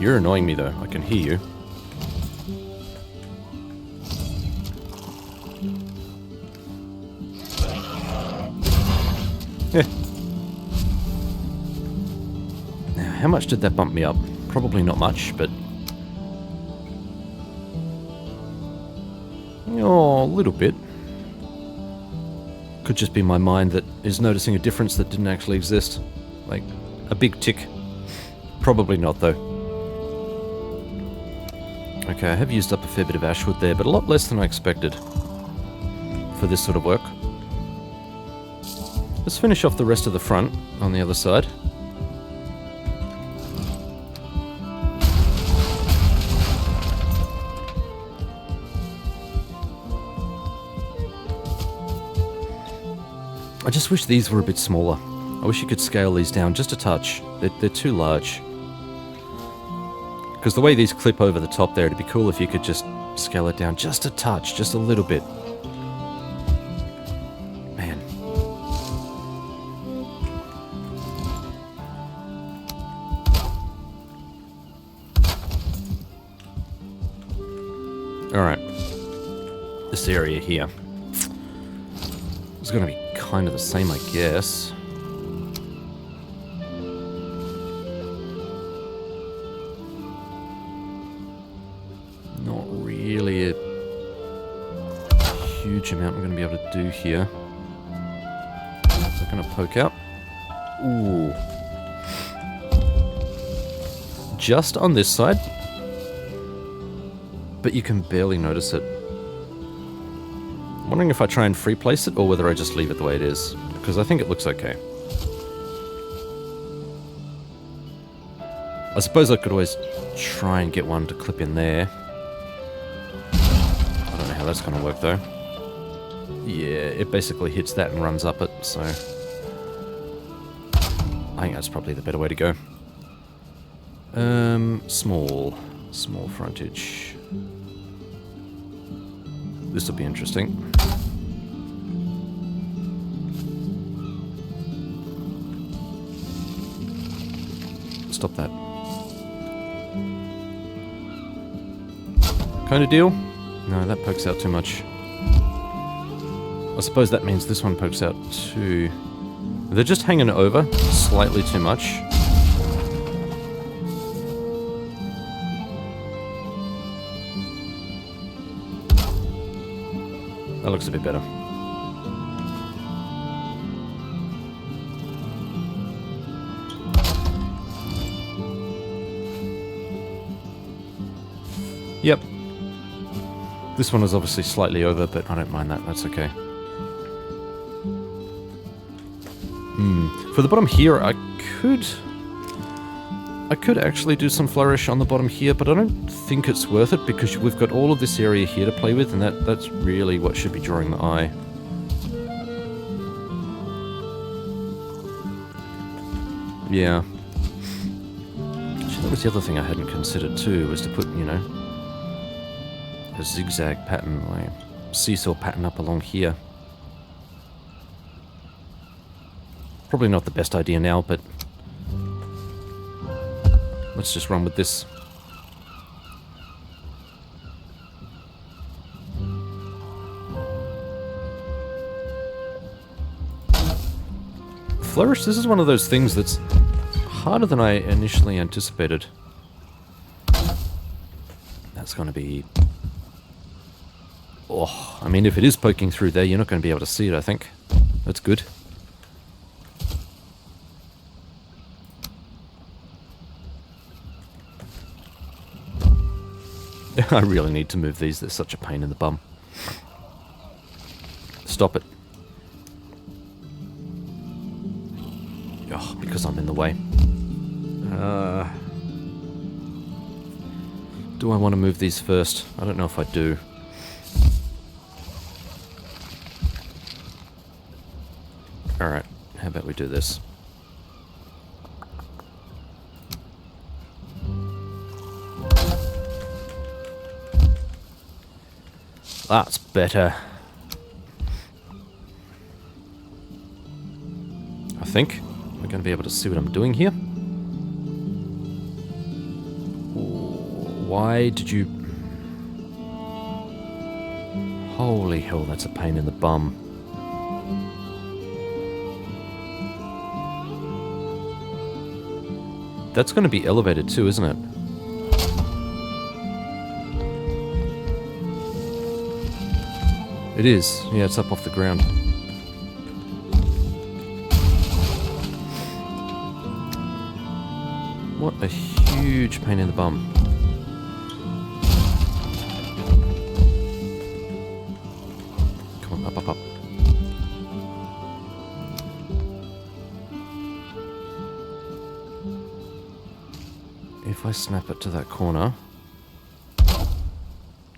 You're annoying me though, I can hear you. How much did that bump me up? Probably not much, but... Oh, a little bit. Could just be my mind that is noticing a difference that didn't actually exist. Like, a big tick. Probably not, though. Okay, I have used up a fair bit of ashwood there, but a lot less than I expected for this sort of work. Let's finish off the rest of the front on the other side. I just wish these were a bit smaller. I wish you could scale these down just a touch. They're too large. Because the way these clip over the top there, it'd be cool if you could just scale it down just a touch, just a little bit. Man. this area here. It's going to be kind of the same, I guess. Not really a huge amount I'm going to be able to do here. So I'm going to poke out. Ooh. Just on this side. But you can barely notice it. I'm wondering if I try and free place it or whether I just leave it the way it is. Because I think it looks okay. I suppose I could always try and get one to clip in there. I don't know how that's going to work though. Yeah, it basically hits that and runs up it, so... I think that's probably the better way to go. Small frontage. This will be interesting. Stop that. Kind of deal? No, that pokes out too much. I suppose that means this one pokes out too. They're just hanging over slightly too much. That looks a bit better. Yep. This one is obviously slightly over, but I don't mind that. That's okay. For the bottom here, I could actually do some flourish on the bottom here, but I don't think it's worth it because we've got all of this area here to play with, and that's really what should be drawing the eye. Yeah. Actually, that was the other thing I hadn't considered too, was to put, you know, a zigzag pattern, like seesaw pattern up along here. Probably not the best idea now, but let's just run with this. Flourish, this is one of those things that's harder than I initially anticipated. That's going to be... Oh, I mean, if it is poking through there, you're not going to be able to see it, I think. That's good. I really need to move these. They're such a pain in the bum. Stop it. Oh, because I'm in the way. Do I want to move these first? I don't know if I do. Alright, how about we do this? That's better. I think we're going to be able to see what I'm doing here. Why did you... Holy hell, that's a pain in the bum. That's going to be elevated too, isn't it? It is. Yeah, it's up off the ground. What a huge pain in the bum. Come on, up, up, up. If I snap it to that corner...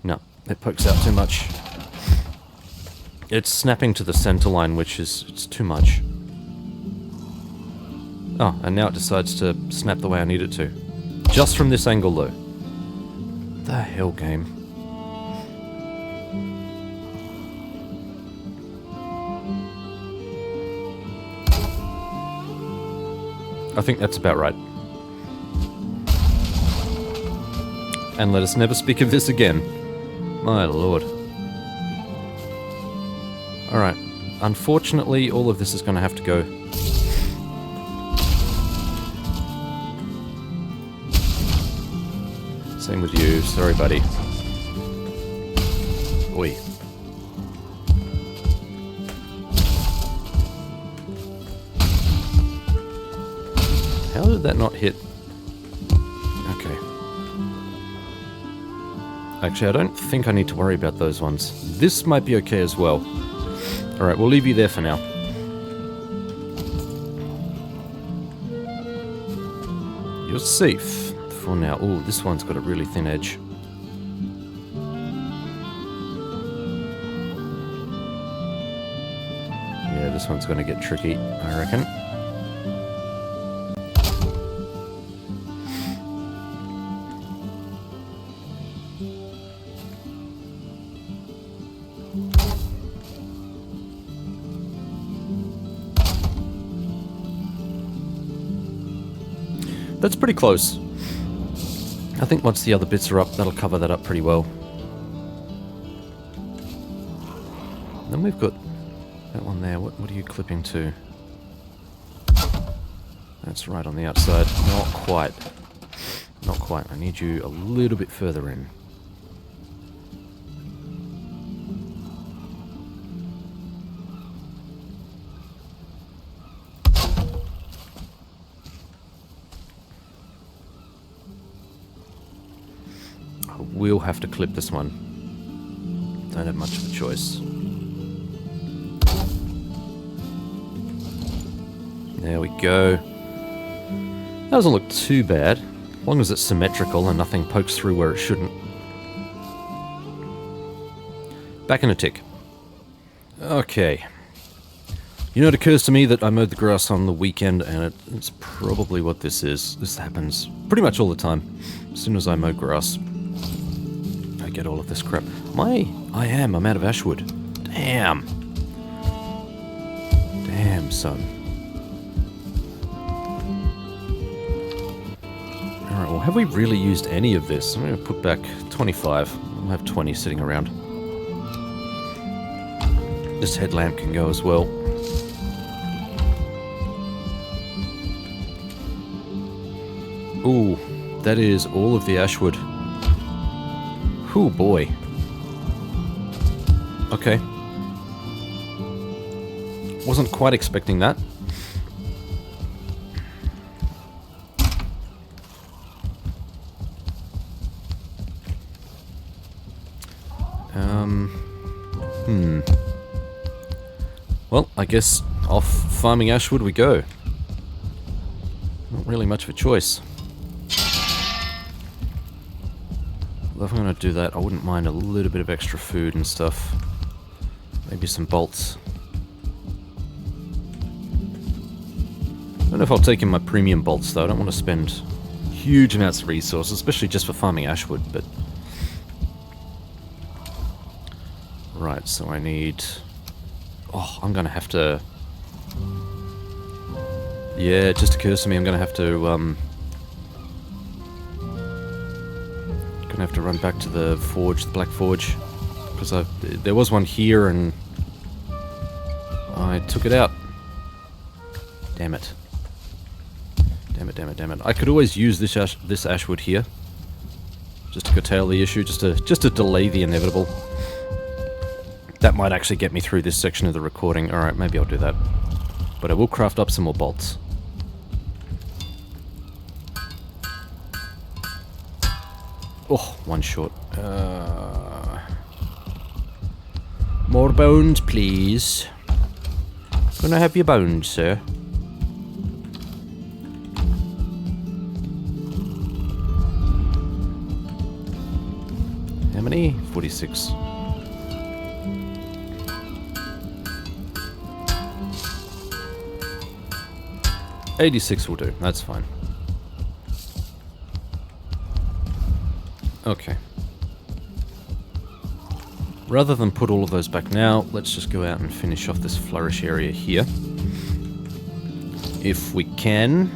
No, it pokes out too much. It's snapping to the center line, which is it's too much. Oh, and now it decides to snap the way I need it to. Just from this angle, though. The hell, game. I think that's about right. And let us never speak of this again. My lord. Alright. Unfortunately, all of this is going to have to go. Same with you. Sorry, buddy. Oi. How did that not hit? Okay. Actually, I don't think I need to worry about those ones. This might be okay as well. Alright, we'll leave you there for now. You're safe for now. Oh, this one's got a really thin edge. Yeah, this one's going to get tricky, I reckon. That's pretty close. I think once the other bits are up, that'll cover that up pretty well. Then we've got that one there. What are you clipping to? That's right on the outside. Not quite. Not quite. I need you a little bit further in. We'll have to clip this one. Don't have much of a choice. There we go. That doesn't look too bad, as long as it's symmetrical and nothing pokes through where it shouldn't. Back in a tick. Okay. You know, it occurs to me that I mowed the grass on the weekend, and it's probably what this is. This happens pretty much all the time. As soon as I mow grass, I get all of this crap. I'm out of ashwood. Damn. Damn, son. Alright, well, have we really used any of this? I'm going to put back 25. I'll have 20 sitting around. This headlamp can go as well. Ooh, that is all of the ashwood. Oh boy. Okay. Wasn't quite expecting that. Well, I guess off farming ashwood we go. Not really much of a choice. If I'm going to do that, I wouldn't mind a little bit of extra food and stuff. Maybe some bolts. I don't know if I'll take in my premium bolts though. I don't want to spend huge amounts of resources, especially just for farming ashwood, but... Right, so I need... Oh, I'm going to have to... Yeah, it just occurs to me I'm going to have to, run back to the forge, the black forge, because there was one here and I took it out. Damn it. Damn it, damn it, damn it. I could always use this ashwood here, just to curtail the issue, just to delay the inevitable. That might actually get me through this section of the recording. Alright, maybe I'll do that. But I will craft up some more bolts. Oh, one short. More bones, please. Can I have your bones, sir? How many? 46. $86 will do. That's fine. Okay. Rather than put all of those back now, let's just go out and finish off this flourish area here. If we can.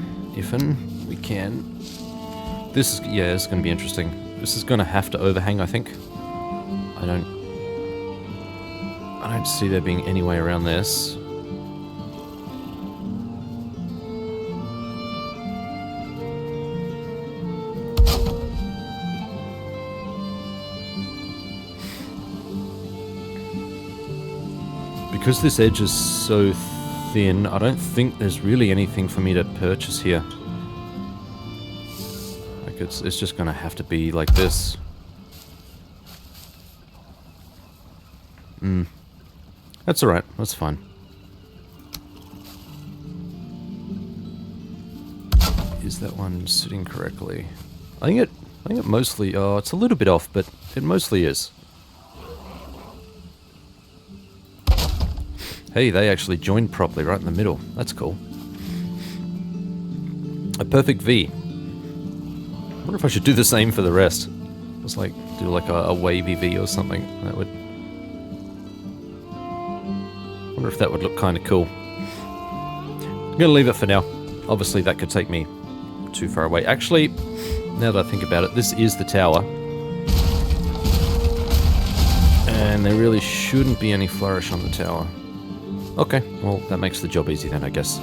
We can. This is, yeah, it's going to be interesting. This is going to have to overhang, I think. I don't... I don't see there being any way around this. Because this edge is so thin, I don't think there's really anything for me to purchase here. Like it's just gonna have to be like this. That's alright, that's fine. Is that one sitting correctly? I think it mostly, oh, it's a little bit off, but it mostly is. Hey, they actually joined properly right in the middle. That's cool. A perfect V. I wonder if I should do the same for the rest. Just like, do like a wavy V or something. That would... I wonder if that would look kind of cool. I'm gonna leave it for now. Obviously that could take me too far away. Actually, now that I think about it, this is the tower. And there really shouldn't be any flourish on the tower. Okay, well, that makes the job easy then, I guess.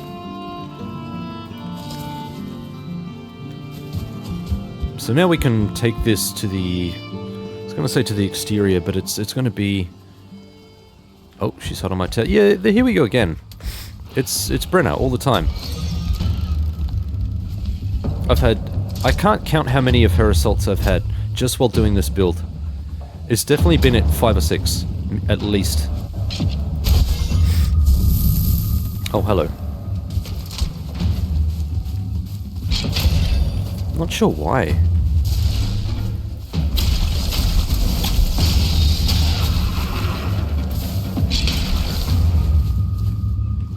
So now we can take this to the... I was going to say to the exterior, but it's going to be... Oh, she's hot on my tail. Yeah, here we go again. It's Brenna all the time. I've had... I can't count how many of her assaults I've had just while doing this build. It's definitely been at 5 or 6, at least. Oh, hello. Not sure why.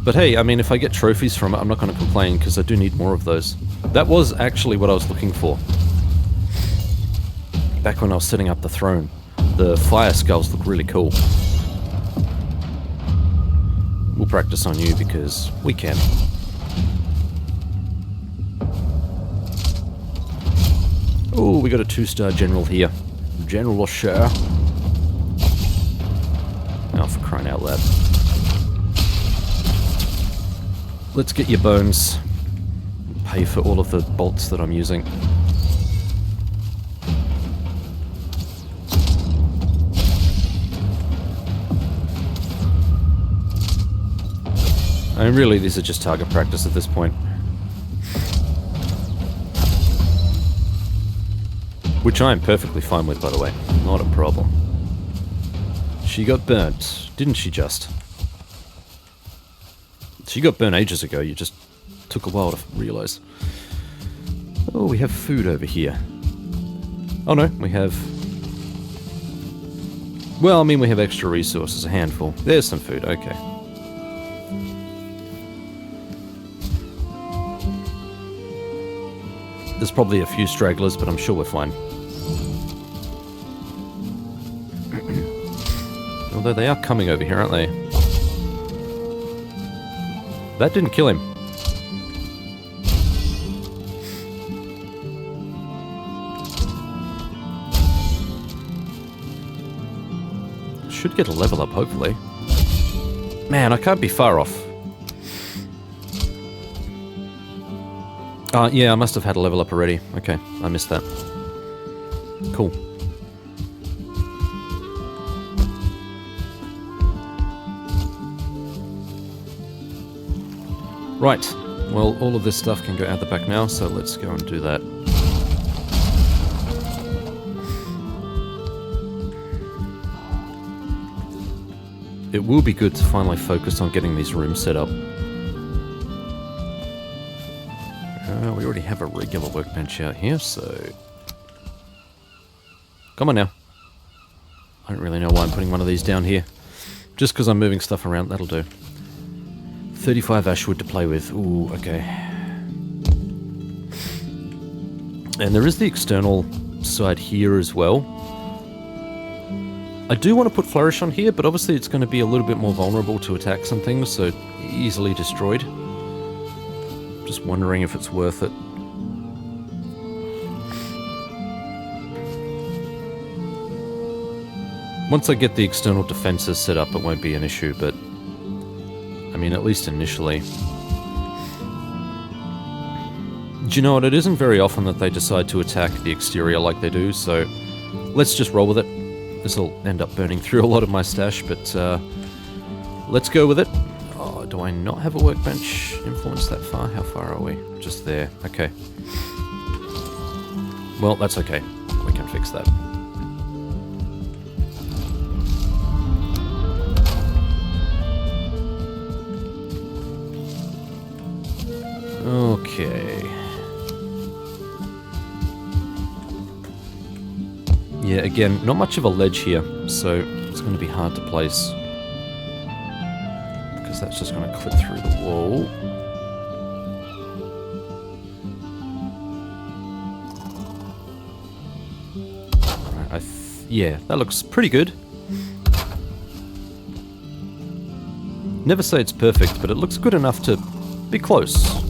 But hey, I mean, if I get trophies from it, I'm not going to complain, because I do need more of those. That was actually what I was looking for. Back when I was setting up the throne. The fire skulls look really cool. We'll practice on you because we can. Oh, we got a 2-star general here. General Sher. Now for crying out loud. Let's get your bones. Pay for all of the bolts that I'm using. I mean, really, these are just target practice at this point. Which I am perfectly fine with, by the way. Not a problem. She got burnt, didn't she just? She got burnt ages ago, you just took a while to realise. Oh, we have food over here. Oh no, we have... Well, I mean, we have extra resources, a handful. There's some food, okay. There's probably a few stragglers, but I'm sure we're fine. Although they are coming over here, aren't they? That didn't kill him. Should get a level up, hopefully. Man, I can't be far off. Yeah, I must have had a level up already. Okay, I missed that. Cool. Right. Well, all of this stuff can go out the back now, so let's go and do that. It will be good to finally focus on getting these rooms set up. We already have a regular workbench out here, so... Come on now. I don't really know why I'm putting one of these down here. Just because I'm moving stuff around, that'll do. 35 ashwood to play with. Ooh, okay. And there is the external side here as well. I do want to put flourish on here, but obviously it's going to be a little bit more vulnerable to attacks and things, so easily destroyed. Just wondering if it's worth it. Once I get the external defenses set up, it won't be an issue, but... I mean, at least initially. Do you know what? It isn't very often that they decide to attack the exterior like they do, so... let's just roll with it. This will end up burning through a lot of my stash, but let's go with it. Oh, do I not have a workbench influence that far? How far are we? Just there. Okay. Well, that's okay. We can fix that. Okay. Yeah, again, not much of a ledge here, so it's going to be hard to place. Because that's just going to clip through the wall. Right, yeah, that looks pretty good. Never say it's perfect, but it looks good enough to be close.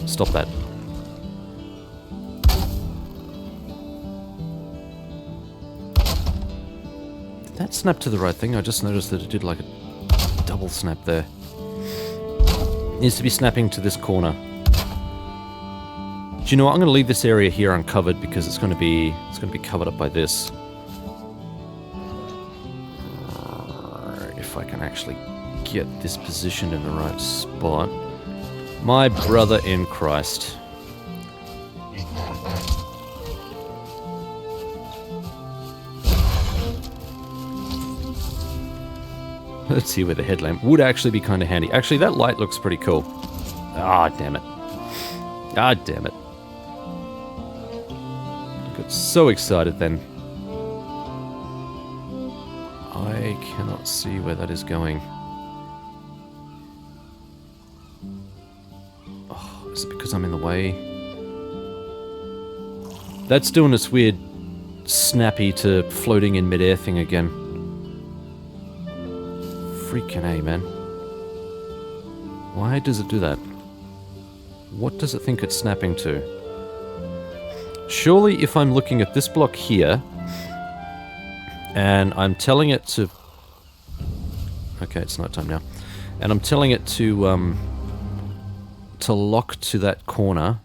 Stop that. Did that snap to the right thing? I just noticed that it did like a double snap there. It needs to be snapping to this corner. Do you know what? I'm going to leave this area here uncovered because it's going to be covered up by this. If I can actually get this positioned in the right spot. My brother in Christ. Let's see where the headlamp would actually be kind of handy. Actually, that light looks pretty cool. Ah, damn it. Ah, damn it. I got so excited then. I cannot see where that is going. Oh, is it because I'm in the way? That's doing this weird snappy to floating in midair thing again. Freaking A, man. Why does it do that? What does it think it's snapping to? Surely if I'm looking at this block here, and I'm telling it to... Okay, it's night time now. And I'm telling it to lock to that corner,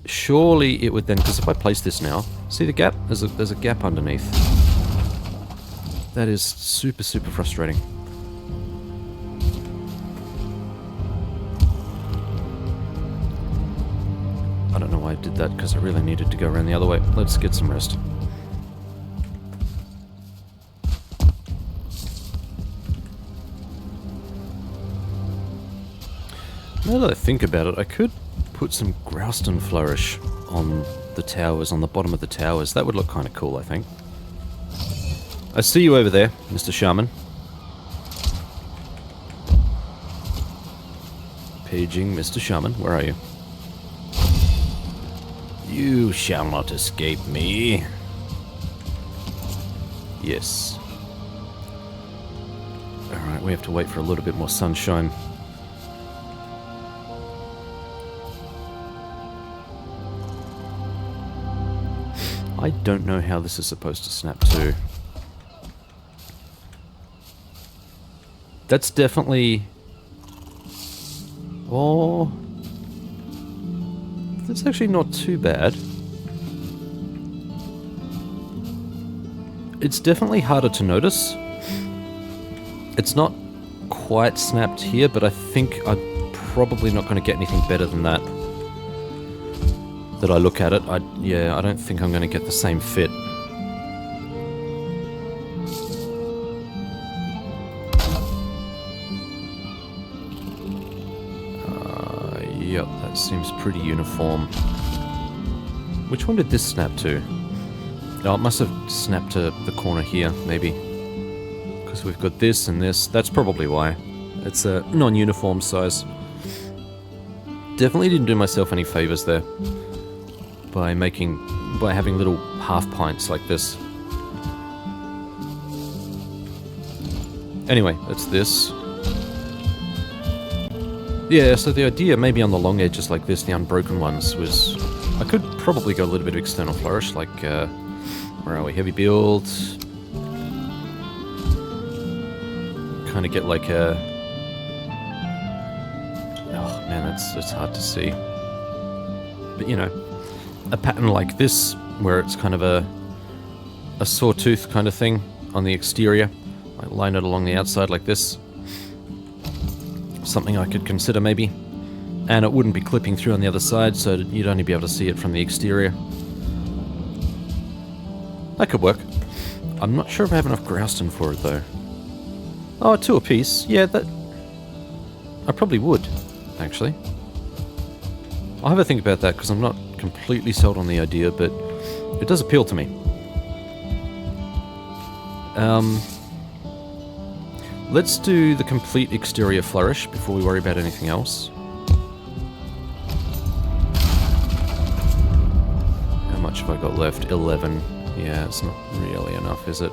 surely it would then... Because if I place this now, see the gap? There's a gap underneath. That is super, super frustrating. I don't know why I did that, because I really needed to go around the other way. Let's get some rest. Now that I think about it, I could put some groused and flourish on the towers, on the bottom of the towers. That would look kind of cool, I think. I see you over there, Mr. Shaman. Paging Mr. Shaman, where are you? You shall not escape me. Yes. Alright, we have to wait for a little bit more sunshine. I don't know how this is supposed to snap to. That's definitely... Oh... That's actually not too bad. It's definitely harder to notice. It's not quite snapped here, but I think I'm probably not going to get anything better than that. That I look at it, yeah, I don't think I'm going to get the same fit. Yep, that seems pretty uniform. Which one did this snap to? Oh, it must have snapped to the corner here, maybe. Because we've got this and this. That's probably why. It's a non-uniform size. Definitely didn't do myself any favors there. By having little half pints like this. Anyway, that's this. Yeah, so the idea maybe on the long edges like this, the unbroken ones, was I could probably go a little bit of external flourish, like, where are we? Heavy build. Kind of get like a... Oh man, it's hard to see. But you know, a pattern like this, where it's kind of a sawtooth kind of thing on the exterior. I line it along the outside like this. Something I could consider maybe. And it wouldn't be clipping through on the other side, so you'd only be able to see it from the exterior. That could work. I'm not sure if I have enough grouston for it though. Oh, 2 apiece. Yeah, that... I probably would, actually. I'll have a think about that, because I'm not completely sold on the idea, but it does appeal to me. Let's do the complete exterior flourish before we worry about anything else. How much have I got left? 11. Yeah, it's not really enough, is it?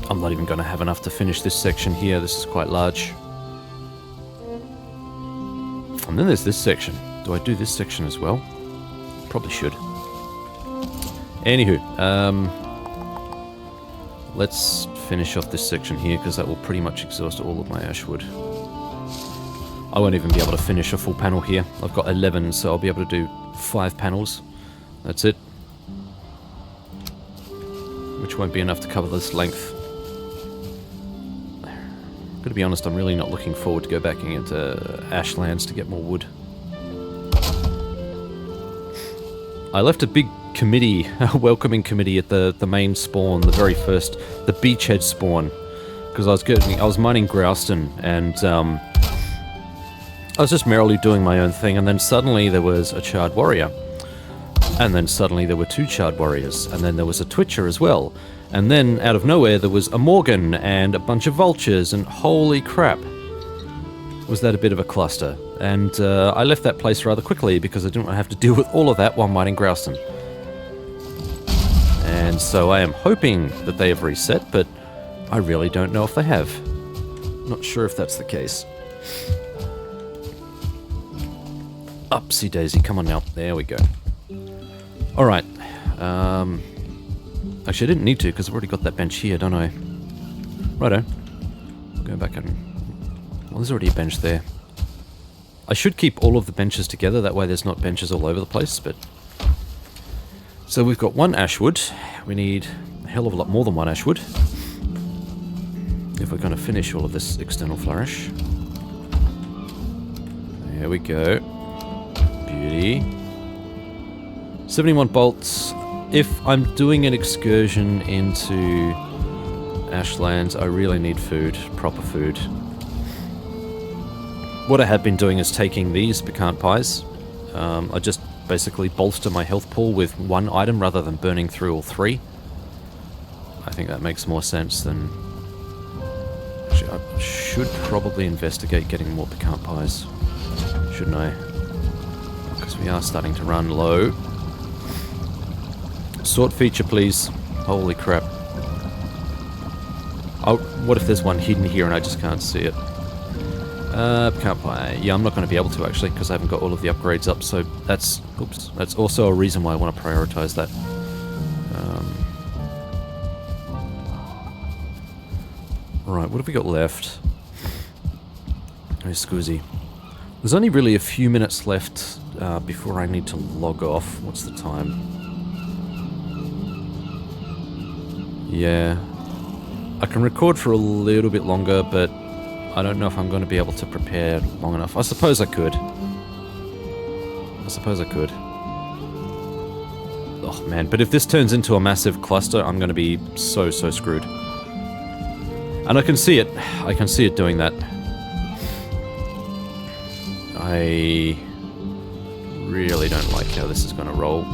I'm not even going to have enough to finish this section here. This is quite large. And then there's this section. Do I do this section as well? Probably should. Anywho, let's finish off this section here, because that will pretty much exhaust all of my ashwood. I won't even be able to finish a full panel here. I've got 11, so I'll be able to do 5 panels. That's it. Which won't be enough to cover this length. Gotta be honest, I'm really not looking forward to go back into Ashlands to get more wood. I left a big committee, a welcoming committee at the main spawn, the very first, the beachhead spawn, because I was mining grouston, and I was just merrily doing my own thing, and then suddenly there was a charred warrior, and then suddenly there were 2 charred warriors, and then there was a twitcher as well. And then, out of nowhere, there was a Morgan and a bunch of vultures, and holy crap, was that a bit of a cluster. And I left that place rather quickly, because I didn't want to have to deal with all of that while mining grouston. And so I am hoping that they have reset, but I really don't know if they have. Not sure if that's the case. Upsy daisy, come on now. There we go. Alright. Actually, I didn't need to, because I've already got that bench here, don't I? Righto. Go back and... Well, there's already a bench there. I should keep all of the benches together, that way there's not benches all over the place, but... So we've got 1 ashwood. We need a hell of a lot more than 1 ashwood, if we're going to finish all of this external flourish. There we go. Beauty. 71 bolts. If I'm doing an excursion into Ashlands, I really need food, proper food. What I have been doing is taking these pecan pies. I just basically bolster my health pool with 1 item rather than burning through all 3. I think that makes more sense than... Actually, I should probably investigate getting more pecan pies, shouldn't I? Because we are starting to run low. Sort feature, please. Holy crap. Oh, what if there's one hidden here and I just can't see it? Can't buy. Yeah, I'm not going to be able to, actually, because I haven't got all of the upgrades up, so that's... Oops. That's also a reason why I want to prioritize that. Right, what have we got left? Oh, Scoozy. There's only really a few minutes left before I need to log off. What's the time? Yeah, I can record for a little bit longer, but I don't know if I'm going to be able to prepare long enough. I suppose I could. Oh man, but if this turns into a massive cluster, I'm going to be so screwed. And I can see it. I can see it doing that. I really don't like how this is going to roll.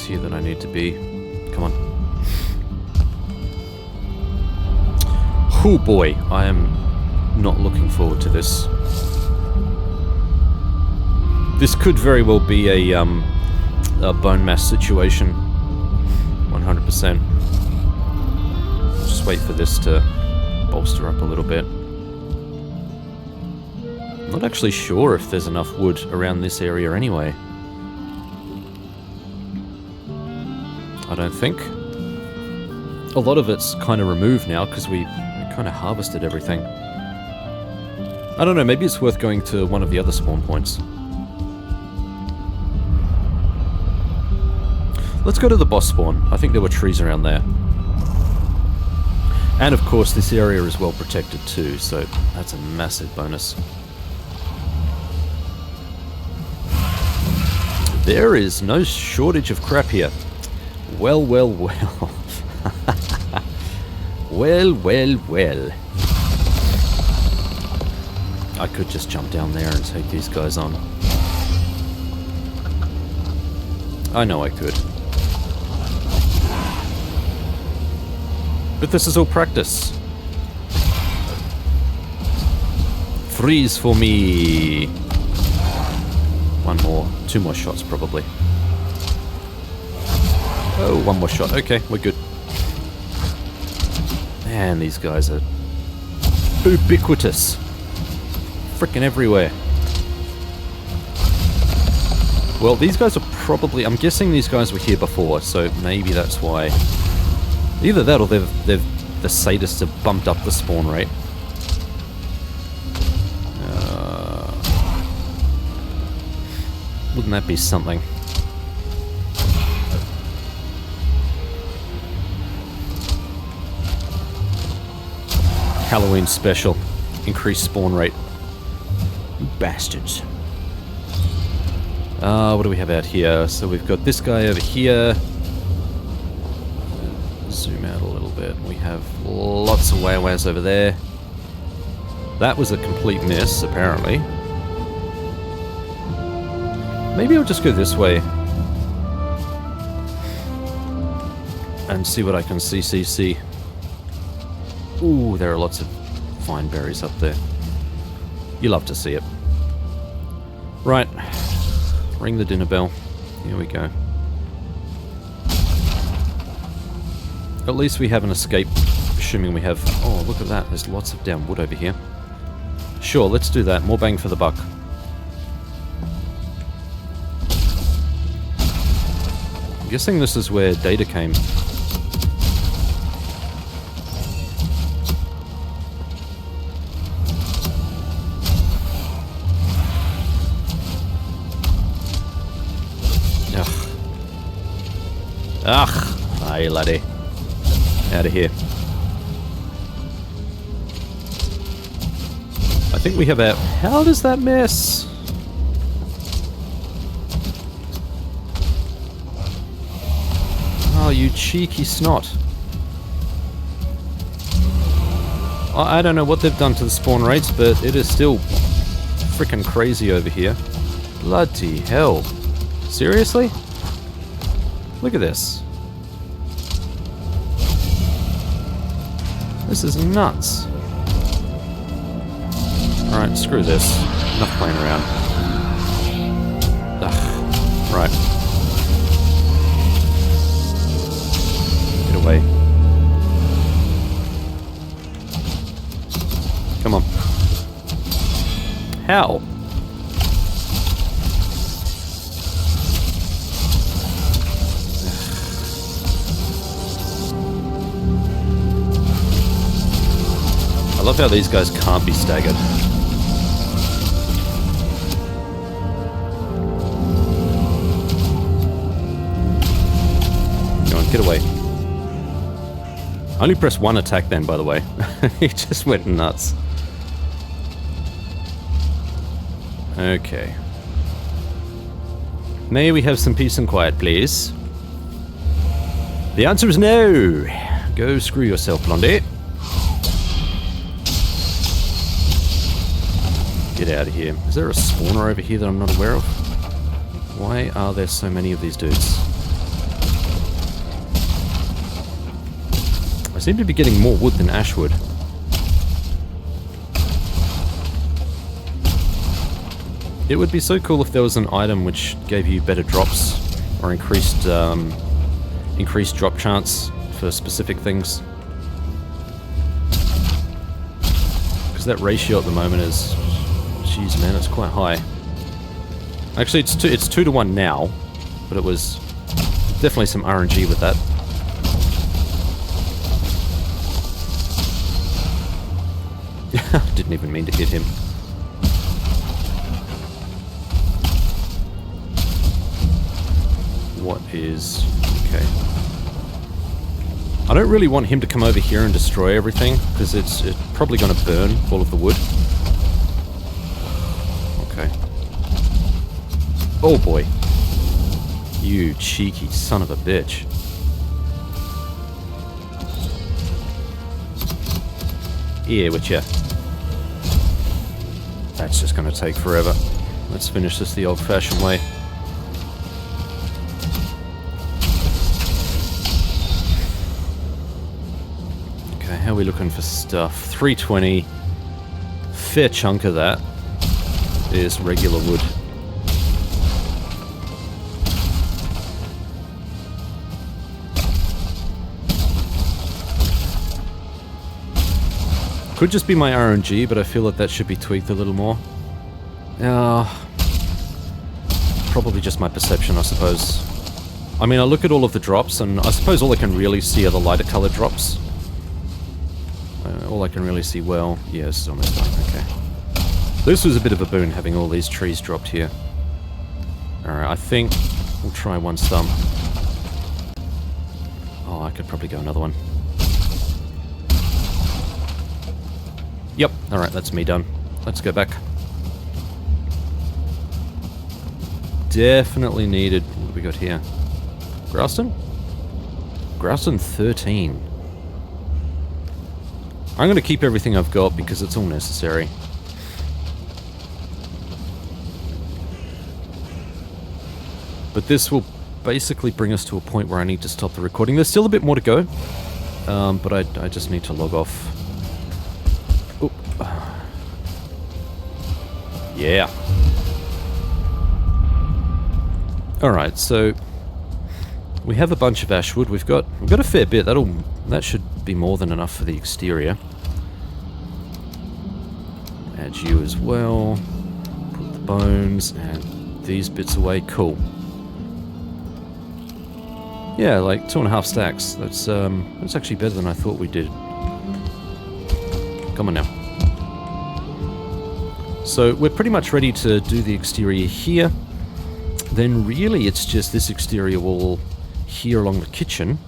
Here that I need to be. Come on. Oh boy, I am not looking forward to this. This could very well be a bone mass situation. 100%. Just wait for this to bolster up a little bit. Not actually sure if there's enough wood around this area anyway. I don't think. A lot of it's kind of removed now because we kind of harvested everything. I don't know, maybe it's worth going to one of the other spawn points. Let's go to the boss spawn. I think there were trees around there. And of course this area is well protected too, so that's a massive bonus. There is no shortage of crap here. Well, well, well. Well, well, well. I could just jump down there and take these guys on. I know I could. But this is all practice. Freeze for me. One more. 2 more shots, probably. Oh, 1 more shot. Okay, we're good. Man, these guys are ubiquitous. Frickin' everywhere. Well, these guys are probably... I'm guessing these guys were here before, so maybe that's why. Either that or the sadists have bumped up the spawn rate. Wouldn't that be something? Halloween special. Increased spawn rate. You bastards. What do we have out here? So we've got this guy over here. Zoom out a little bit. We have lots of waywaz over there. That was a complete miss, apparently. Maybe I'll just go this way. And see what I can see. Ooh, there are lots of fine berries up there. You love to see it. Right. Ring the dinner bell. Here we go. At least we have an escape, assuming we have... Oh, look at that. There's lots of damn wood over here. Sure, let's do that. More bang for the buck. I'm guessing this is where Data came. Ugh. Aye, laddie. Out of here. I think we have our... How does that miss? Oh, you cheeky snot. I don't know what they've done to the spawn rates, but it is still freaking crazy over here. Bloody hell. Seriously? Look at this. This is nuts. Alright, screw this. Enough playing around. Ugh. Right. Get away. Come on. How? I love how these guys can't be staggered. Go on, get away. I only pressed 1 attack then, by the way. He just went nuts. Okay. May we have some peace and quiet, please? The answer is no! Go screw yourself, Blondie. Get out of here. Is there a spawner over here that I'm not aware of? Why are there so many of these dudes? I seem to be getting more wood than ashwood. It would be so cool if there was an item which gave you better drops or increased drop chance for specific things. Because that ratio at the moment is Jeez, man, it's quite high. Actually, it's 2 to 1 now, but it was definitely some RNG with that. Didn't even mean to hit him. What is... okay. I don't really want him to come over here and destroy everything, because it's probably going to burn all of the wood. Okay. Oh boy. You cheeky son of a bitch. Yeah, with ya. That's just going to take forever. Let's finish this the old-fashioned way. Okay, how are we looking for stuff? 320. Fair chunk of that is regular wood. Could just be my RNG, but I feel like that should be tweaked a little more. Probably just my perception, I suppose. I mean, I look at all of the drops, and I suppose all I can really see are the lighter colored drops. All I can really see, well, yeah, this is almost done, okay. This was a bit of a boon, having all these trees dropped here. Alright, I think we'll try one stump. Oh, I could probably go another one. Yep, alright, that's me done. Let's go back. Definitely needed... what do we got here? Growston? Growston 13. I'm going to keep everything I've got because it's all necessary. But this will basically bring us to a point where I need to stop the recording. There's still a bit more to go, but I just need to log off. Oop. Yeah. Alright, so we have a bunch of ashwood. We've got a fair bit. That should be more than enough for the exterior. Add you as well. Put the bones and these bits away. Cool. Yeah, like 2.5 stacks. That's actually better than I thought we did. Come on now. So we're pretty much ready to do the exterior here. Then really it's just this exterior wall here along the kitchen,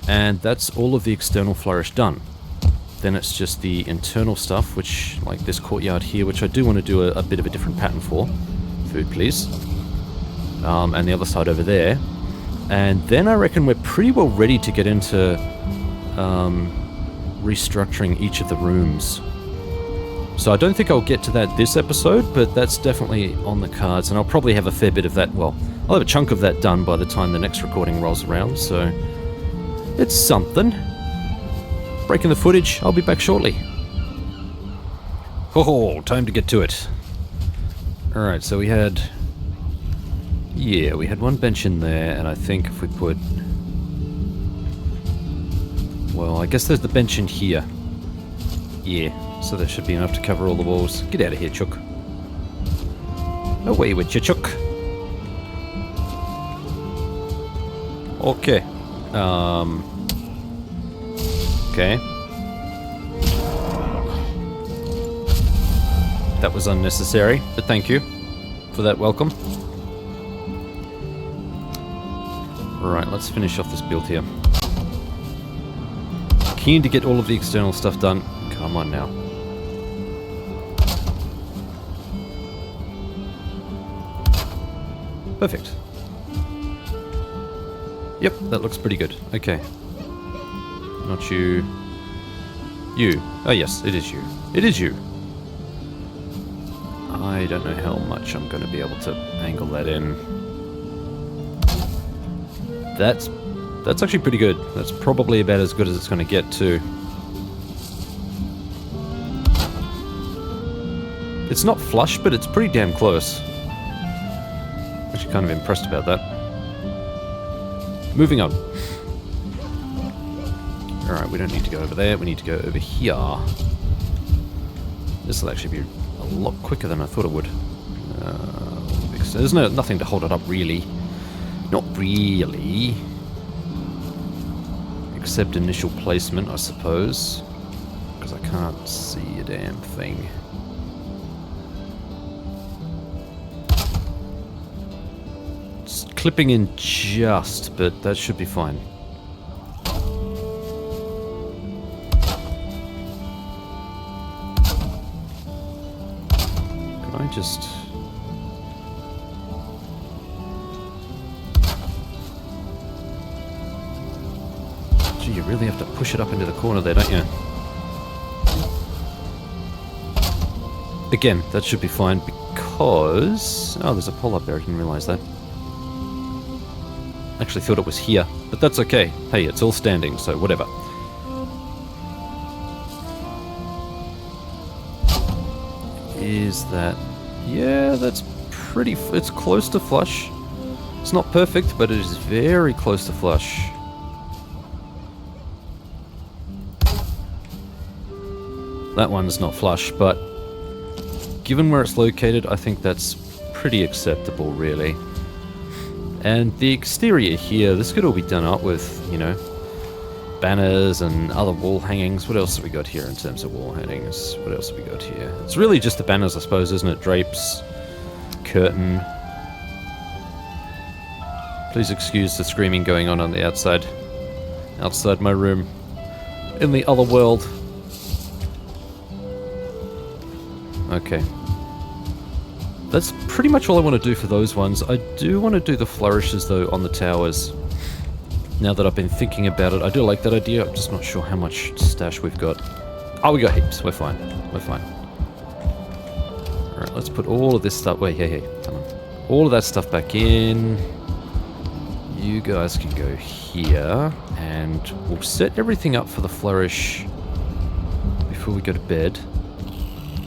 and that's all of the external flourish done. Then it's just the internal stuff, which, like this courtyard here, which I do want to do a bit of a different pattern for. Food, please. And the other side over there. And then I reckon we're pretty well ready to get into restructuring each of the rooms. So I don't think I'll get to that this episode, but that's definitely on the cards, and I'll probably have a fair bit of that, well, I'll have a chunk of that done by the time the next recording rolls around, so it's something. Breaking the footage, I'll be back shortly. Oh, time to get to it. Alright, so we had one bench in there, and I think if we put... well, I guess there's the bench in here. Yeah. So that should be enough to cover all the walls. Get out of here, Chook. Away with you, Chook. Okay. Okay. That was unnecessary, but thank you for that welcome. Right, let's finish off this build here. Keen to get all of the external stuff done. Come on now. Perfect. Yep, that looks pretty good. Okay. Not you. You. Oh yes, it is you. It is you. I don't know how much I'm going to be able to angle that in. That's actually pretty good. That's probably about as good as it's going to get too. It's not flush, but it's pretty damn close. Actually kind of impressed about that. Moving on. Alright, we don't need to go over there, we need to go over here. This will actually be a lot quicker than I thought it would. Because there's nothing to hold it up, really. Not really. Except initial placement, I suppose. Because I can't see a damn thing. It's clipping in just, but that should be fine. Can I just... Gee, you really have to push it up into the corner there, don't you? Again, that should be fine because... Oh, there's a pole up there, I didn't realise that. Actually thought it was here, but that's okay. Hey, it's all standing, so whatever. Is that... Yeah, that's pretty... It's close to flush. It's not perfect, but it is very close to flush. That one's not flush, but given where it's located, I think that's pretty acceptable, really. And the exterior here, this could all be done up with, you know, banners and other wall hangings. What else have we got here in terms of wall hangings? What else have we got here? It's really just the banners, I suppose, isn't it? Drapes, curtain. Please excuse the screaming going on the outside. Outside my room. In the other world. Okay. That's pretty much all I want to do for those ones. I do want to do the flourishes, though, on the towers. Now that I've been thinking about it, I do like that idea. I'm just not sure how much stash we've got. Oh, we got heaps. We're fine. We're fine. Alright, let's put all of this stuff... Wait, hey, come on. All of that stuff back in. You guys can go here. And we'll set everything up for the flourish before we go to bed.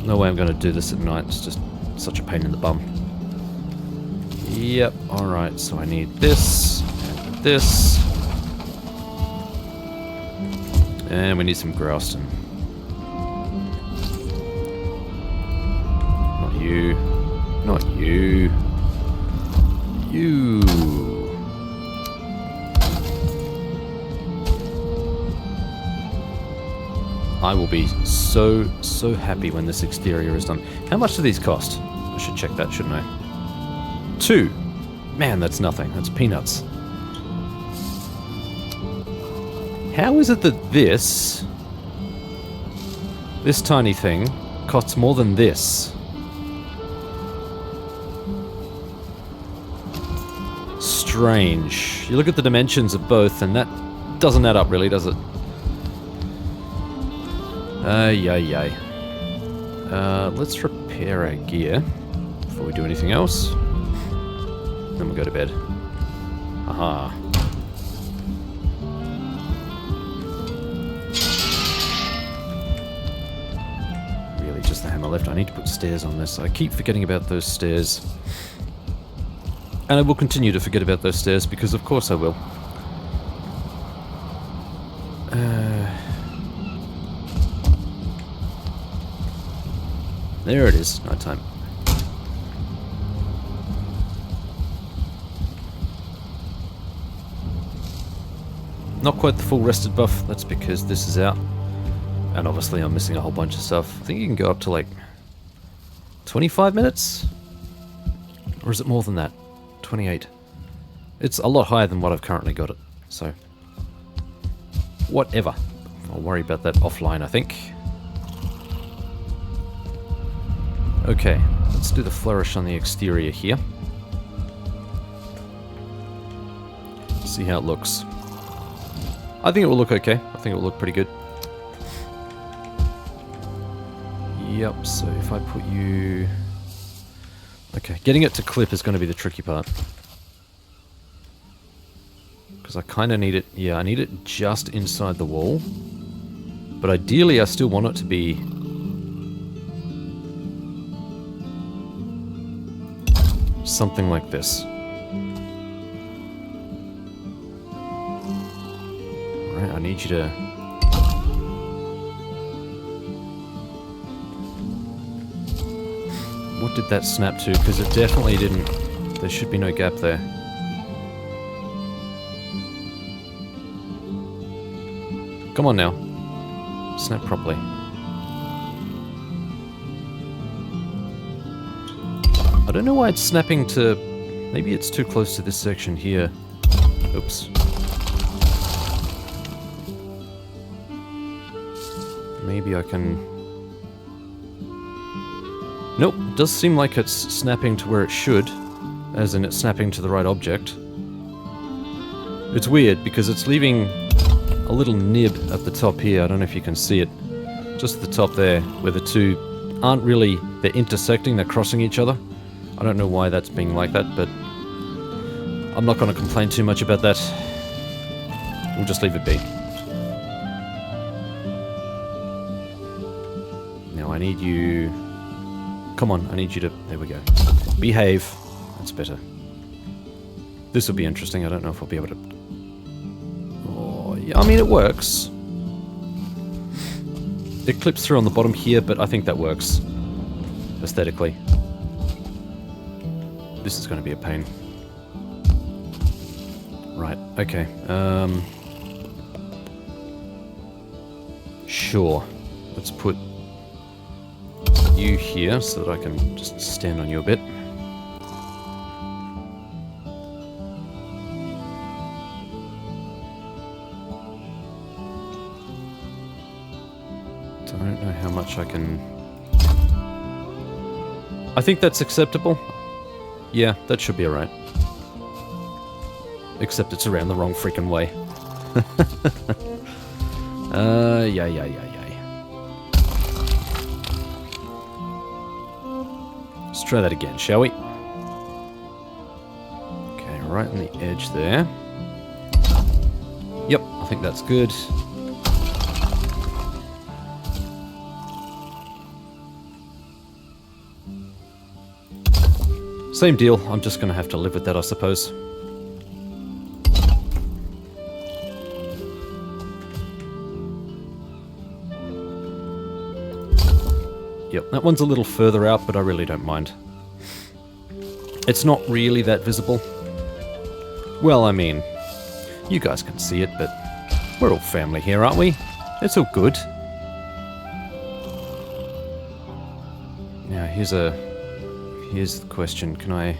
No way I'm going to do this at night. It's just such a pain in the bum. Yep, alright, so I need this, and this. And we need some Grouston. Not you. Not you. You. I will be so happy when this exterior is done. How much do these cost? I should check that, shouldn't I? 2. Man, that's nothing. That's peanuts. How is it that this tiny thing costs more than this? Strange. You look at the dimensions of both and that doesn't add up really, does it? Yay. Let's repair our gear before we do anything else. Then we'll go to bed. Aha. Really, just the hammer left. I need to put stairs on this. I keep forgetting about those stairs. And I will continue to forget about those stairs because of course I will. There it is, night time. Not quite the full rested buff, that's because this is out. And obviously I'm missing a whole bunch of stuff. I think you can go up to like 25 minutes? Or is it more than that? 28. It's a lot higher than what I've currently got it, so... Whatever. I'll worry about that offline, I think. Okay, let's do the flourish on the exterior here. See how it looks. I think it will look okay. I think it will look pretty good. Yep, so if I put you... Okay, getting it to clip is going to be the tricky part. Because I kind of need it... Yeah, I need it just inside the wall. But ideally I still want it to be... something like this. Alright, I need you to... What did that snap to? Because it definitely didn't. There should be no gap there. Come on now. Snap properly. I don't know why it's snapping to... Maybe it's too close to this section here. Oops. Maybe I can... Nope, it does seem like it's snapping to where it should, as in it's snapping to the right object. It's weird, because it's leaving a little nib at the top here. I don't know if you can see it. Just at the top there, where the two aren't really... They're intersecting, they're crossing each other. I don't know why that's being like that, but... I'm not going to complain too much about that. We'll just leave it be. Now I need you... Come on, I need you to... There we go. Behave. That's better. This will be interesting. I don't know if I'll be able to... Oh, yeah, I mean, it works. It clips through on the bottom here, but I think that works. Aesthetically. This is going to be a pain. Right, okay. Sure. Let's put you here so that I can just stand on you a bit. Don't know how much I can... I think that's acceptable. Yeah, that should be alright. Except it's around the wrong freaking way. Yeah. Let's try that again, shall we? Okay, right on the edge there. Yep, I think that's good. Same deal, I'm just gonna have to live with that, I suppose. Yep, that one's a little further out, but I really don't mind. It's not really that visible. Well, I mean, you guys can see it, but we're all family here, aren't we? It's all good. Now, here's the question. Can I...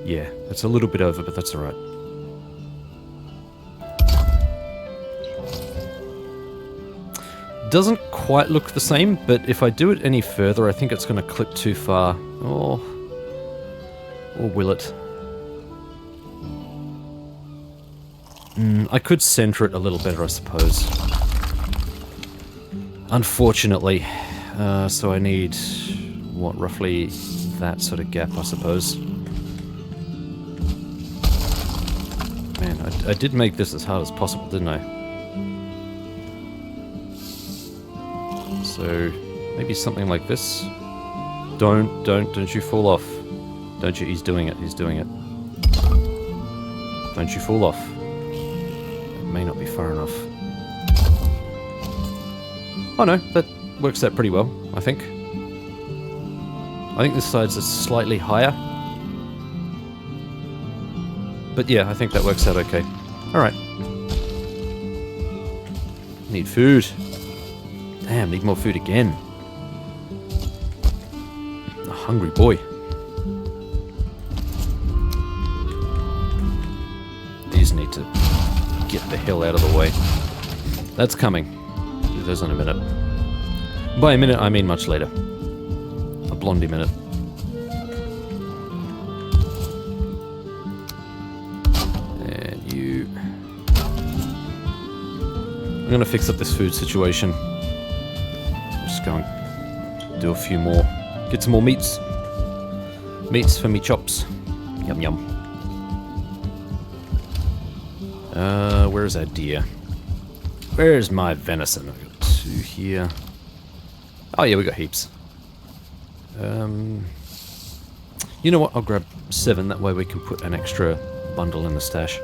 Yeah, it's a little bit over, but that's alright. Doesn't quite look the same, but if I do it any further, I think it's going to clip too far. Or will it? I could center it a little better, I suppose. Unfortunately. So I need, what, roughly that sort of gap, I suppose. Man, I did make this as hard as possible, didn't I? So, maybe something like this. Don't you fall off. Don't you, he's doing it. Don't you fall off. It may not be far enough. Oh no, that works out pretty well, I think. I think this side's slightly higher. But yeah, I think that works out okay. Alright. Need food. Damn, need more food again. A hungry boy. These need to get the hell out of the way. That's coming. Do those in a minute. By a minute, I mean much later. A blondie minute. And you... I'm gonna fix up this food situation. Just go and do a few more. Get some more meats. Meats for me chops. Yum yum. Where's our deer? Where's my venison? I've got 2 here. Oh yeah, we got heaps. You know what? I'll grab 7. That way we can put an extra bundle in the stash.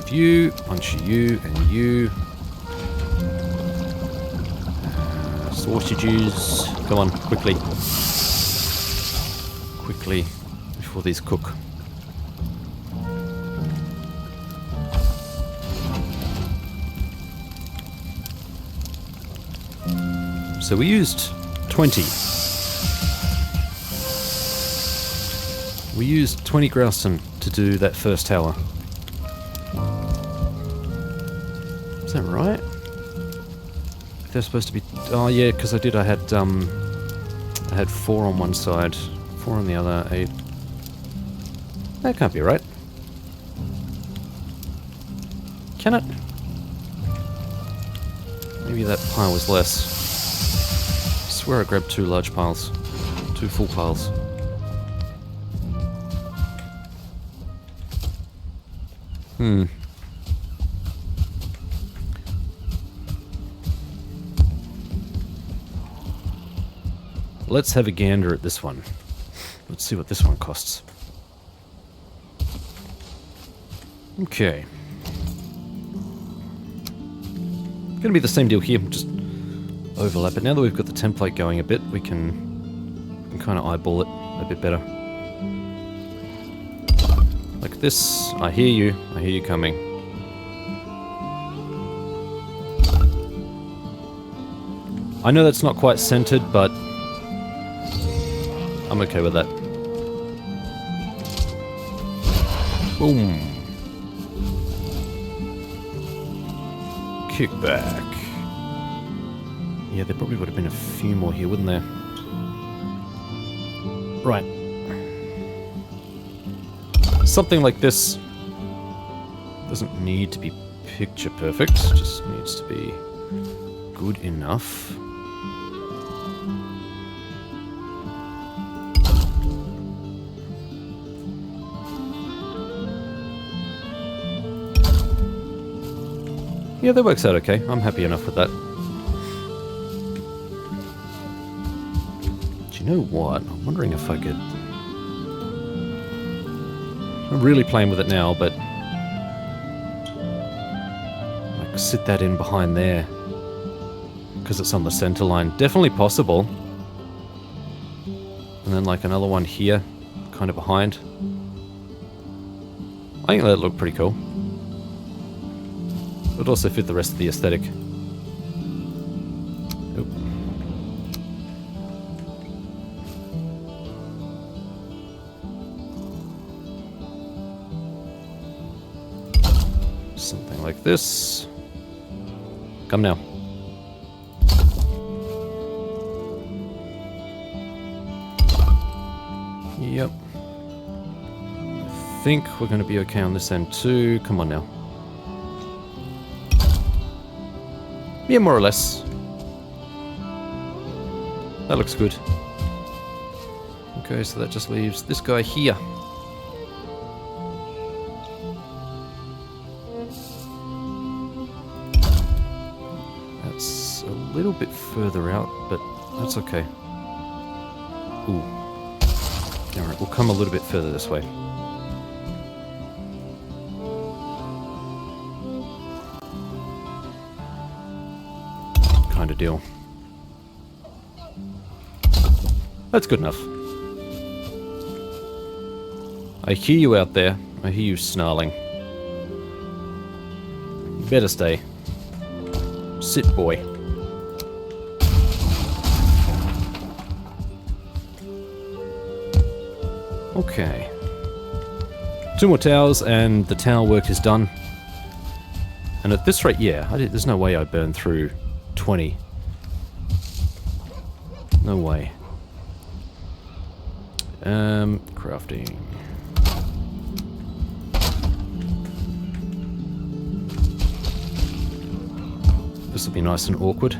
of you, bunch of you, and you. Sausages. Come on, quickly. Quickly, before these cook. So we used 20. We used 20 Grausen to do that first tower. Is that right? They're supposed to be... Oh yeah, because I had 4 on one side, 4 on the other, 8. That can't be right. Can it? Maybe that pile was less. I swear I grabbed 2 large piles. 2 full piles. Let's have a gander at this one. Let's see what this one costs. Okay. Gonna be the same deal here, just overlap it. Now that we've got the template going a bit, we can kind of eyeball it a bit better. Like this. I hear you coming. I know that's not quite centered, but I'm okay with that. Boom. Kick back. Yeah, there probably would have been a few more here, wouldn't there? Right. Something like this doesn't need to be picture perfect, just needs to be good enough. Yeah, that works out okay. I'm happy enough with that. Do you know what? I'm wondering if I could... I'm really playing with it now, but... like, sit that in behind there. Because it's on the center line. Definitely possible. And then like another one here, kind of behind. I think that'd look pretty cool. It would also fit the rest of the aesthetic. Oop. Something like this. Come now. Yep. I think we're going to be okay on this end too. Come on now. Yeah, more or less. That looks good. Okay, so that just leaves this guy here. That's a little bit further out, but that's okay. Ooh. Alright, we'll come a little bit further this way. Kind of deal. That's good enough. I hear you out there. I hear you snarling. You better stay. Sit, boy. Okay. 2 more towers and the tower work is done. And at this rate, yeah, there's no way I burn through 20. No way. Crafting. This will be nice and awkward. I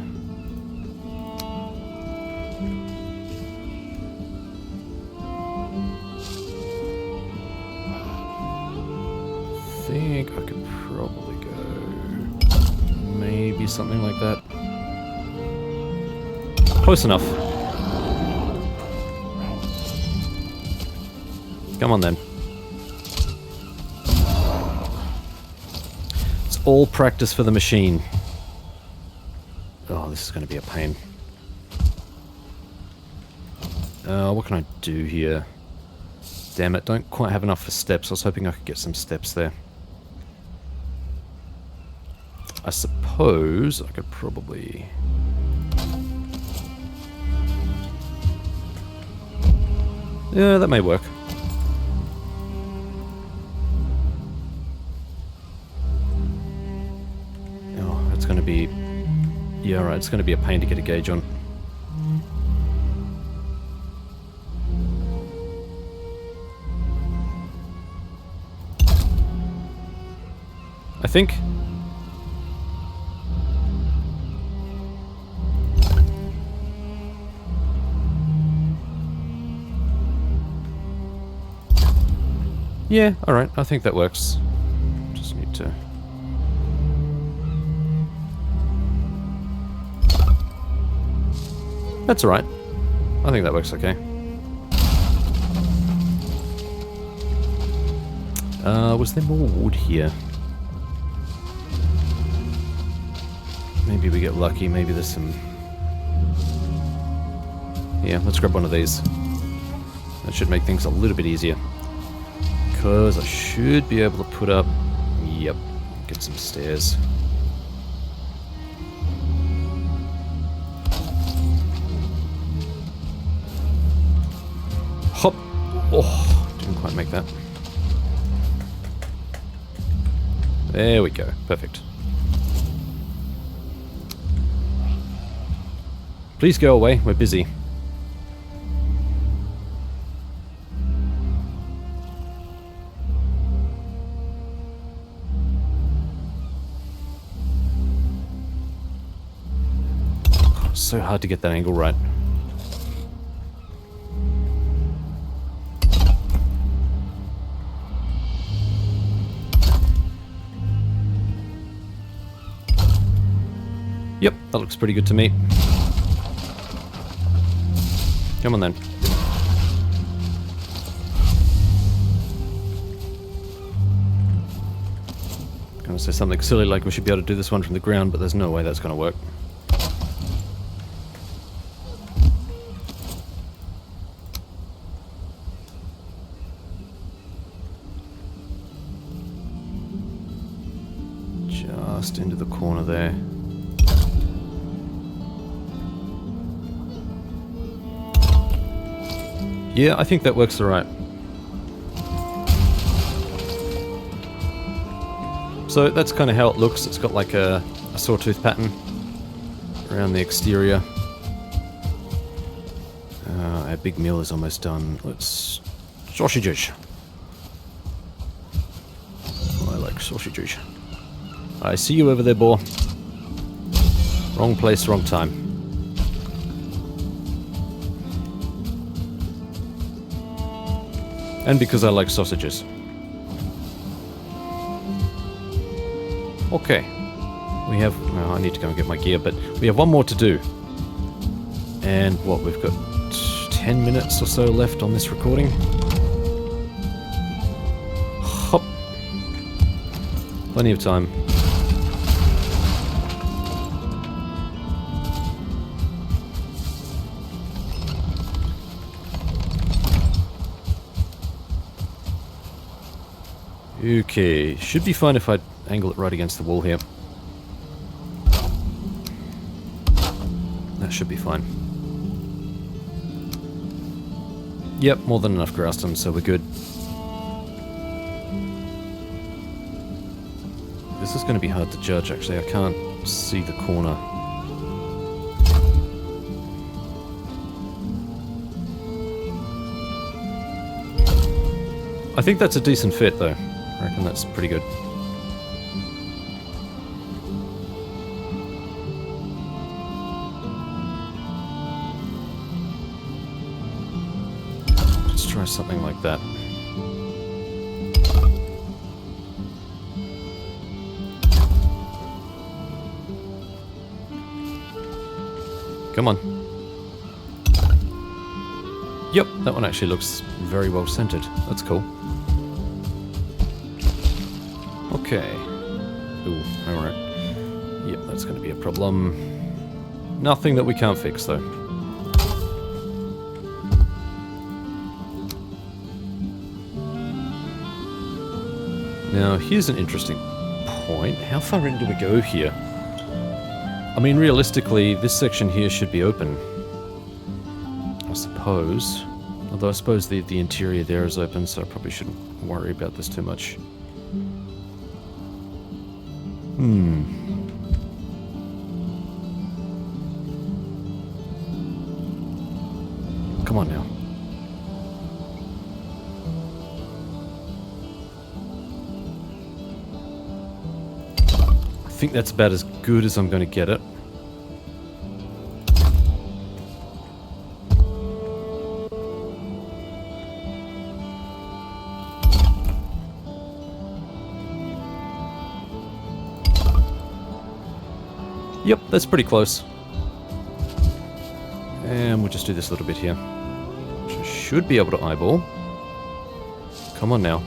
think I could probably go maybe something like that. Close enough. Come on then. all practice for the machine. Oh, this is going to be a pain. What can I do here? Damn it, don't quite have enough for steps. I was hoping I could get some steps there. I suppose I could probably... Yeah, that may work. Oh, it's going to be... Yeah, right, it's going to be a pain to get a gauge on. I think. Yeah, alright, I think that works. Just need to... That's alright. I think that works okay. Was there more wood here? Maybe we get lucky, maybe there's some... Yeah, let's grab one of these. That should make things a little bit easier. Because I should be able to put up... Yep, get some stairs. Hop! Oh, didn't quite make that. There we go, perfect. Please go away, we're busy. So hard to get that angle right. Yep, that looks pretty good to me. Come on then. Gonna say something silly like we should be able to do this one from the ground, but there's no way that's gonna work. Just into the corner there. Yeah, I think that works alright. So that's kind of how it looks. It's got like a sawtooth pattern around the exterior. Our big meal is almost done. Let's... Sausages! I like sausages. I see you over there, boar. Wrong place, wrong time. And because I like sausages. Okay. We have... Well, I need to go and get my gear, but we have one more to do. And what, we've got 10 minutes or so left on this recording. Hop. Plenty of time. Okay, should be fine if I angle it right against the wall here. That should be fine. Yep, more than enough grass, so we're good. This is going to be hard to judge, actually. I can't see the corner. I think that's a decent fit, though. I reckon that's pretty good. Let's try something like that. Come on. Yep, that one actually looks very well centered. That's cool. Okay. Ooh, alright. Yep, that's going to be a problem. Nothing that we can't fix, though. Now, here's an interesting point. How far in do we go here? I mean, realistically, this section here should be open. I suppose. Although I suppose the interior there is open, so I probably shouldn't worry about this too much. Come on now. I think that's about as good as I'm going to get it. Yep, that's pretty close. And we'll just do this a little bit here. Which I should be able to eyeball. Come on now.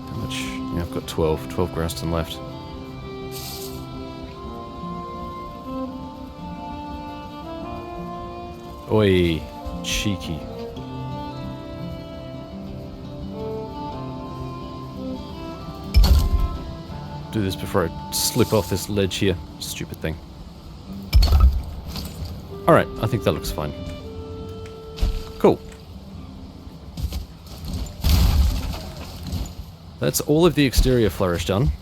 How much? Yeah, I've got 12. 12 Graston left. Oi, cheeky. Do this before I slip off this ledge here. Stupid thing. Alright, I think that looks fine. Cool. That's all of the exterior flourish done.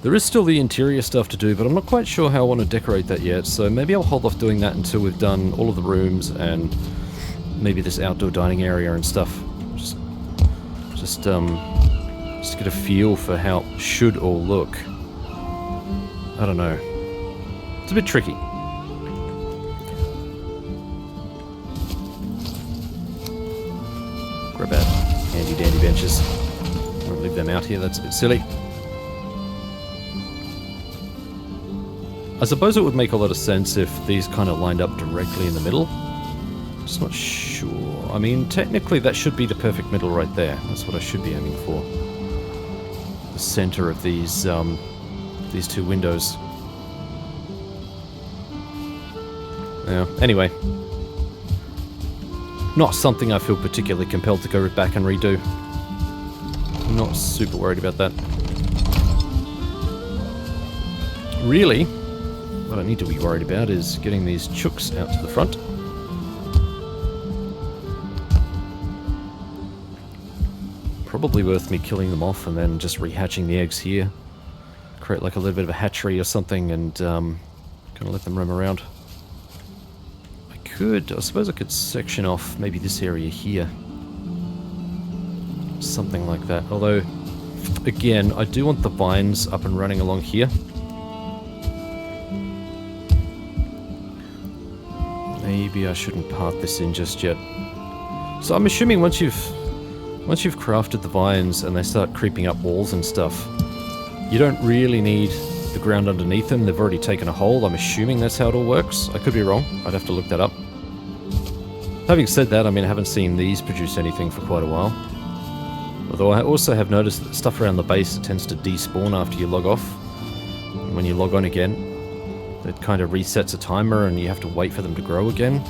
There is still the interior stuff to do, but I'm not quite sure how I want to decorate that yet, so maybe I'll hold off doing that until we've done all of the rooms and maybe this outdoor dining area and stuff. Just get a feel for how it should all look. I don't know. It's a bit tricky. Grab out handy dandy benches. Won't leave them out here, that's a bit silly. I suppose it would make a lot of sense if these kind of lined up directly in the middle. Just not sure. I mean, technically that should be the perfect middle right there. That's what I should be aiming for. The center of these two windows. Yeah, anyway. Not something I feel particularly compelled to go back and redo. I'm not super worried about that. Really, what I need to be worried about is getting these chooks out to the front. Probably worth me killing them off and then just rehatching the eggs here. Create like a little bit of a hatchery or something and kind of let them roam around. I suppose I could section off maybe this area here. Something like that. Although, again, I do want the vines up and running along here. Maybe I shouldn't part this in just yet. So I'm assuming once you've crafted the vines and they start creeping up walls and stuff, you don't really need the ground underneath them. They've already taken a hold. I'm assuming that's how it all works. I could be wrong. I'd have to look that up. Having said that, I mean, I haven't seen these produce anything for quite a while. Although I also have noticed that stuff around the base tends to despawn after you log off. And when you log on again, it kind of resets a timer and you have to wait for them to grow again.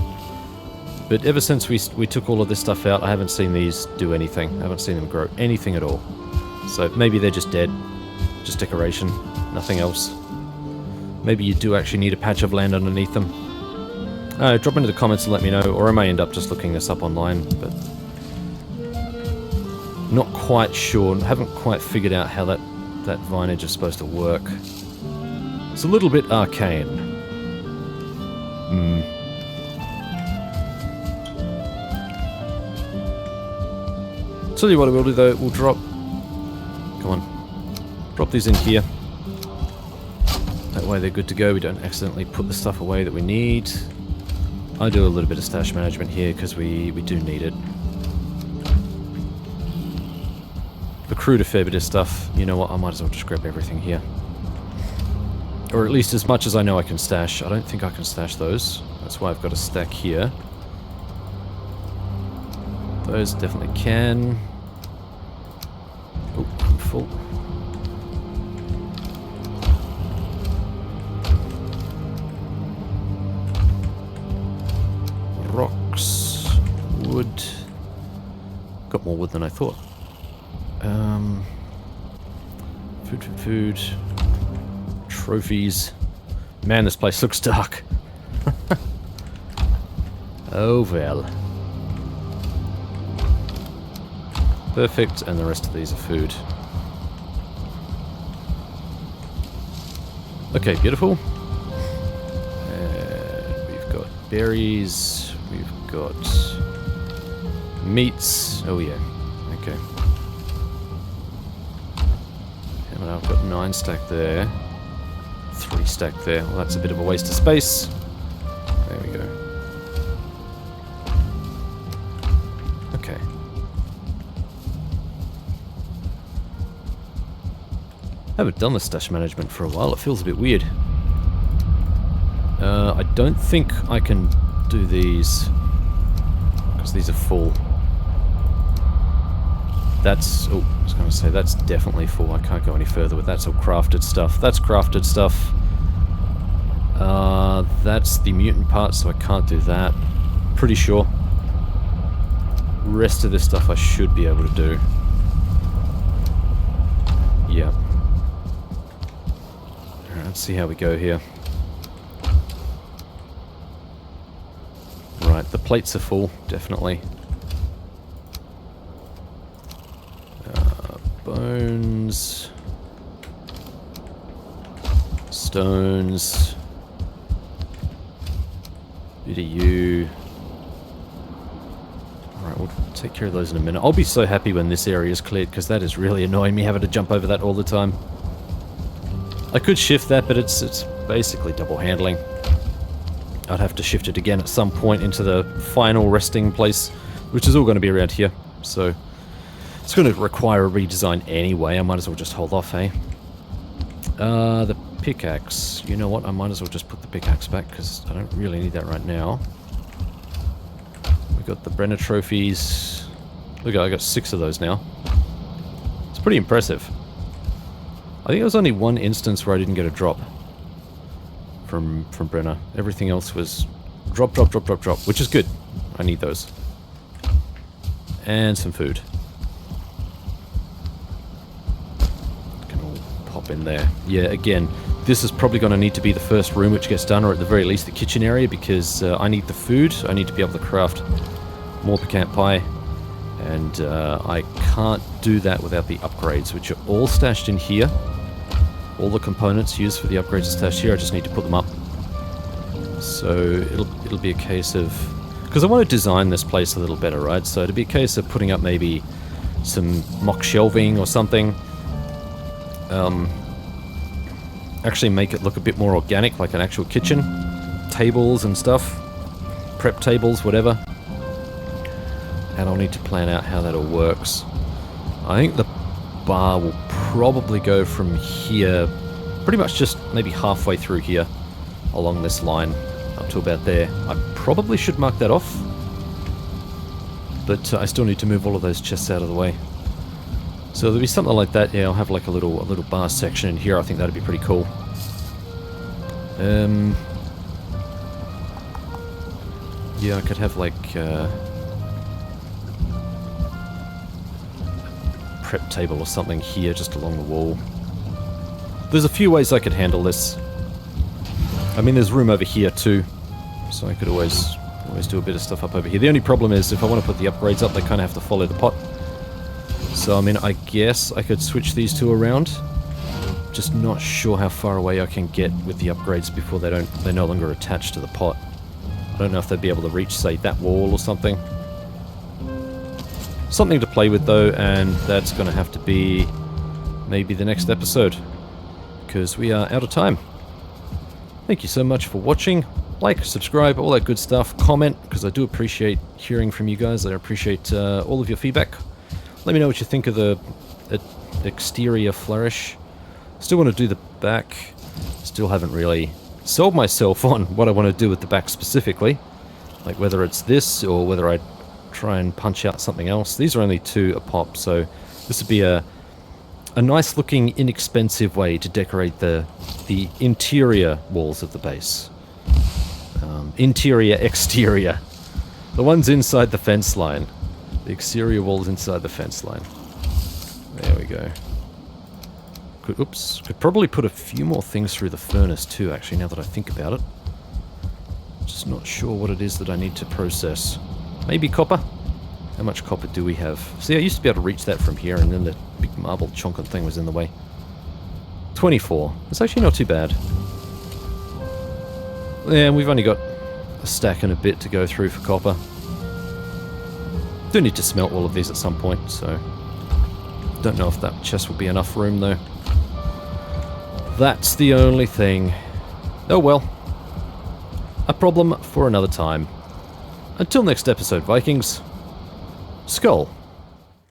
But ever since we took all of this stuff out, I haven't seen these do anything. I haven't seen them grow anything at all. So maybe they're just dead. Just decoration. Nothing else. Maybe you do actually need a patch of land underneath them. Drop into the comments and let me know, or I may end up just looking this up online, but not quite sure. Haven't quite figured out how that vinage is supposed to work. It's a little bit arcane. Tell you what we'll do though, we'll drop... Come on. Drop these in here. That way they're good to go, we don't accidentally put the stuff away that we need. I do a little bit of stash management here because we do need it. I've accrued a fair bit of stuff. You know what, I might as well just grab everything here. Or at least as much as I know I can stash. I don't think I can stash those. That's why I've got a stack here. suppose definitely can. Oh, I'm full. Rocks, wood. Got more wood than I thought. Food. Trophies. Man, this place looks dark. Oh well. Perfect, and the rest of these are food. Okay, beautiful. And we've got berries. We've got meats. Oh yeah. Okay. And I've got 9 stacked there. 3 stacked there. Well, that's a bit of a waste of space. There we go. Okay. I haven't done the stash management for a while. It feels a bit weird. I don't think I can do these because these are full. That's... oh, I was going to say, that's definitely full. I can't go any further with that. That's all crafted stuff. That's crafted stuff. That's the mutant part, so I can't do that. Pretty sure. Rest of this stuff I should be able to do. Yeah. Alright, let's see how we go here. Right, the plates are full, definitely. Bones. Stones. Bit of you. Alright, we'll take care of those in a minute. I'll be so happy when this area is cleared, because that is really annoying me having to jump over that all the time. I could shift that, but it's basically double handling. I'd have to shift it again at some point into the final resting place, which is all going to be around here, so it's going to require a redesign anyway. I might as well just hold off, eh? The pickaxe. You know what? I might as well just put the pickaxe back, because I don't really need that right now. We've got the Brenner trophies. Look, I got 6 of those now. It's pretty impressive. I think there was only one instance where I didn't get a drop from Brenner. Everything else was drop, which is good. I need those. And some food. Can all pop in there. Yeah, again, this is probably going to need to be the first room which gets done, or at the very least the kitchen area, because I need the food. I need to be able to craft more pecan pie. And I can't do that without the upgrades, which are all stashed in here. All the components used for the upgrades are stashed here. I just need to put them up. So it'll be a case of... because I want to design this place a little better, right? So it'll be a case of putting up maybe some mock shelving or something. Actually make it look a bit more organic, like an actual kitchen. Tables and stuff. Prep tables, whatever. And I'll need to plan out how that all works. I think the bar will probably go from here, pretty much just maybe halfway through here, along this line, up to about there. I probably should mark that off, but I still need to move all of those chests out of the way. So there'll be something like that. Yeah, I'll have like a little bar section in here. I think that'd be pretty cool. Yeah, I could have like prep table or something here just along the wall. There's a few ways I could handle this. I mean, there's room over here too, so I could always do a bit of stuff up over here. The only problem is if I want to put the upgrades up, they kind of have to follow the pot. So I mean, I guess I could switch these two around. Just not sure how far away I can get with the upgrades before they're no longer attached to the pot. I don't know if they'd be able to reach, say, that wall or something. Something to play with though, and that's going to have to be maybe the next episode, because we are out of time. Thank you so much for watching. Like, subscribe, all that good stuff. Comment, because I do appreciate hearing from you guys. I appreciate all of your feedback. Let me know what you think of the exterior flourish. Still want to do the back. Still haven't really sold myself on what I want to do with the back specifically. Like whether it's this or whether I try and punch out something else. These are only 2 a pop, so this would be a nice looking, inexpensive way to decorate the interior walls of the base. Interior, exterior. The ones inside the fence line. The exterior walls inside the fence line. There we go. Could probably put a few more things through the furnace too, actually, now that I think about it. Just not sure what it is that I need to process. Maybe copper? How much copper do we have? See, I used to be able to reach that from here, and then the big marble chonkin thing was in the way. 24. It's actually not too bad. Yeah, and we've only got a stack and a bit to go through for copper. Do need to smelt all of these at some point, so... Don't know if that chest will be enough room, though. That's the only thing. Oh well. A problem for another time. Until next episode, Vikings. Skull.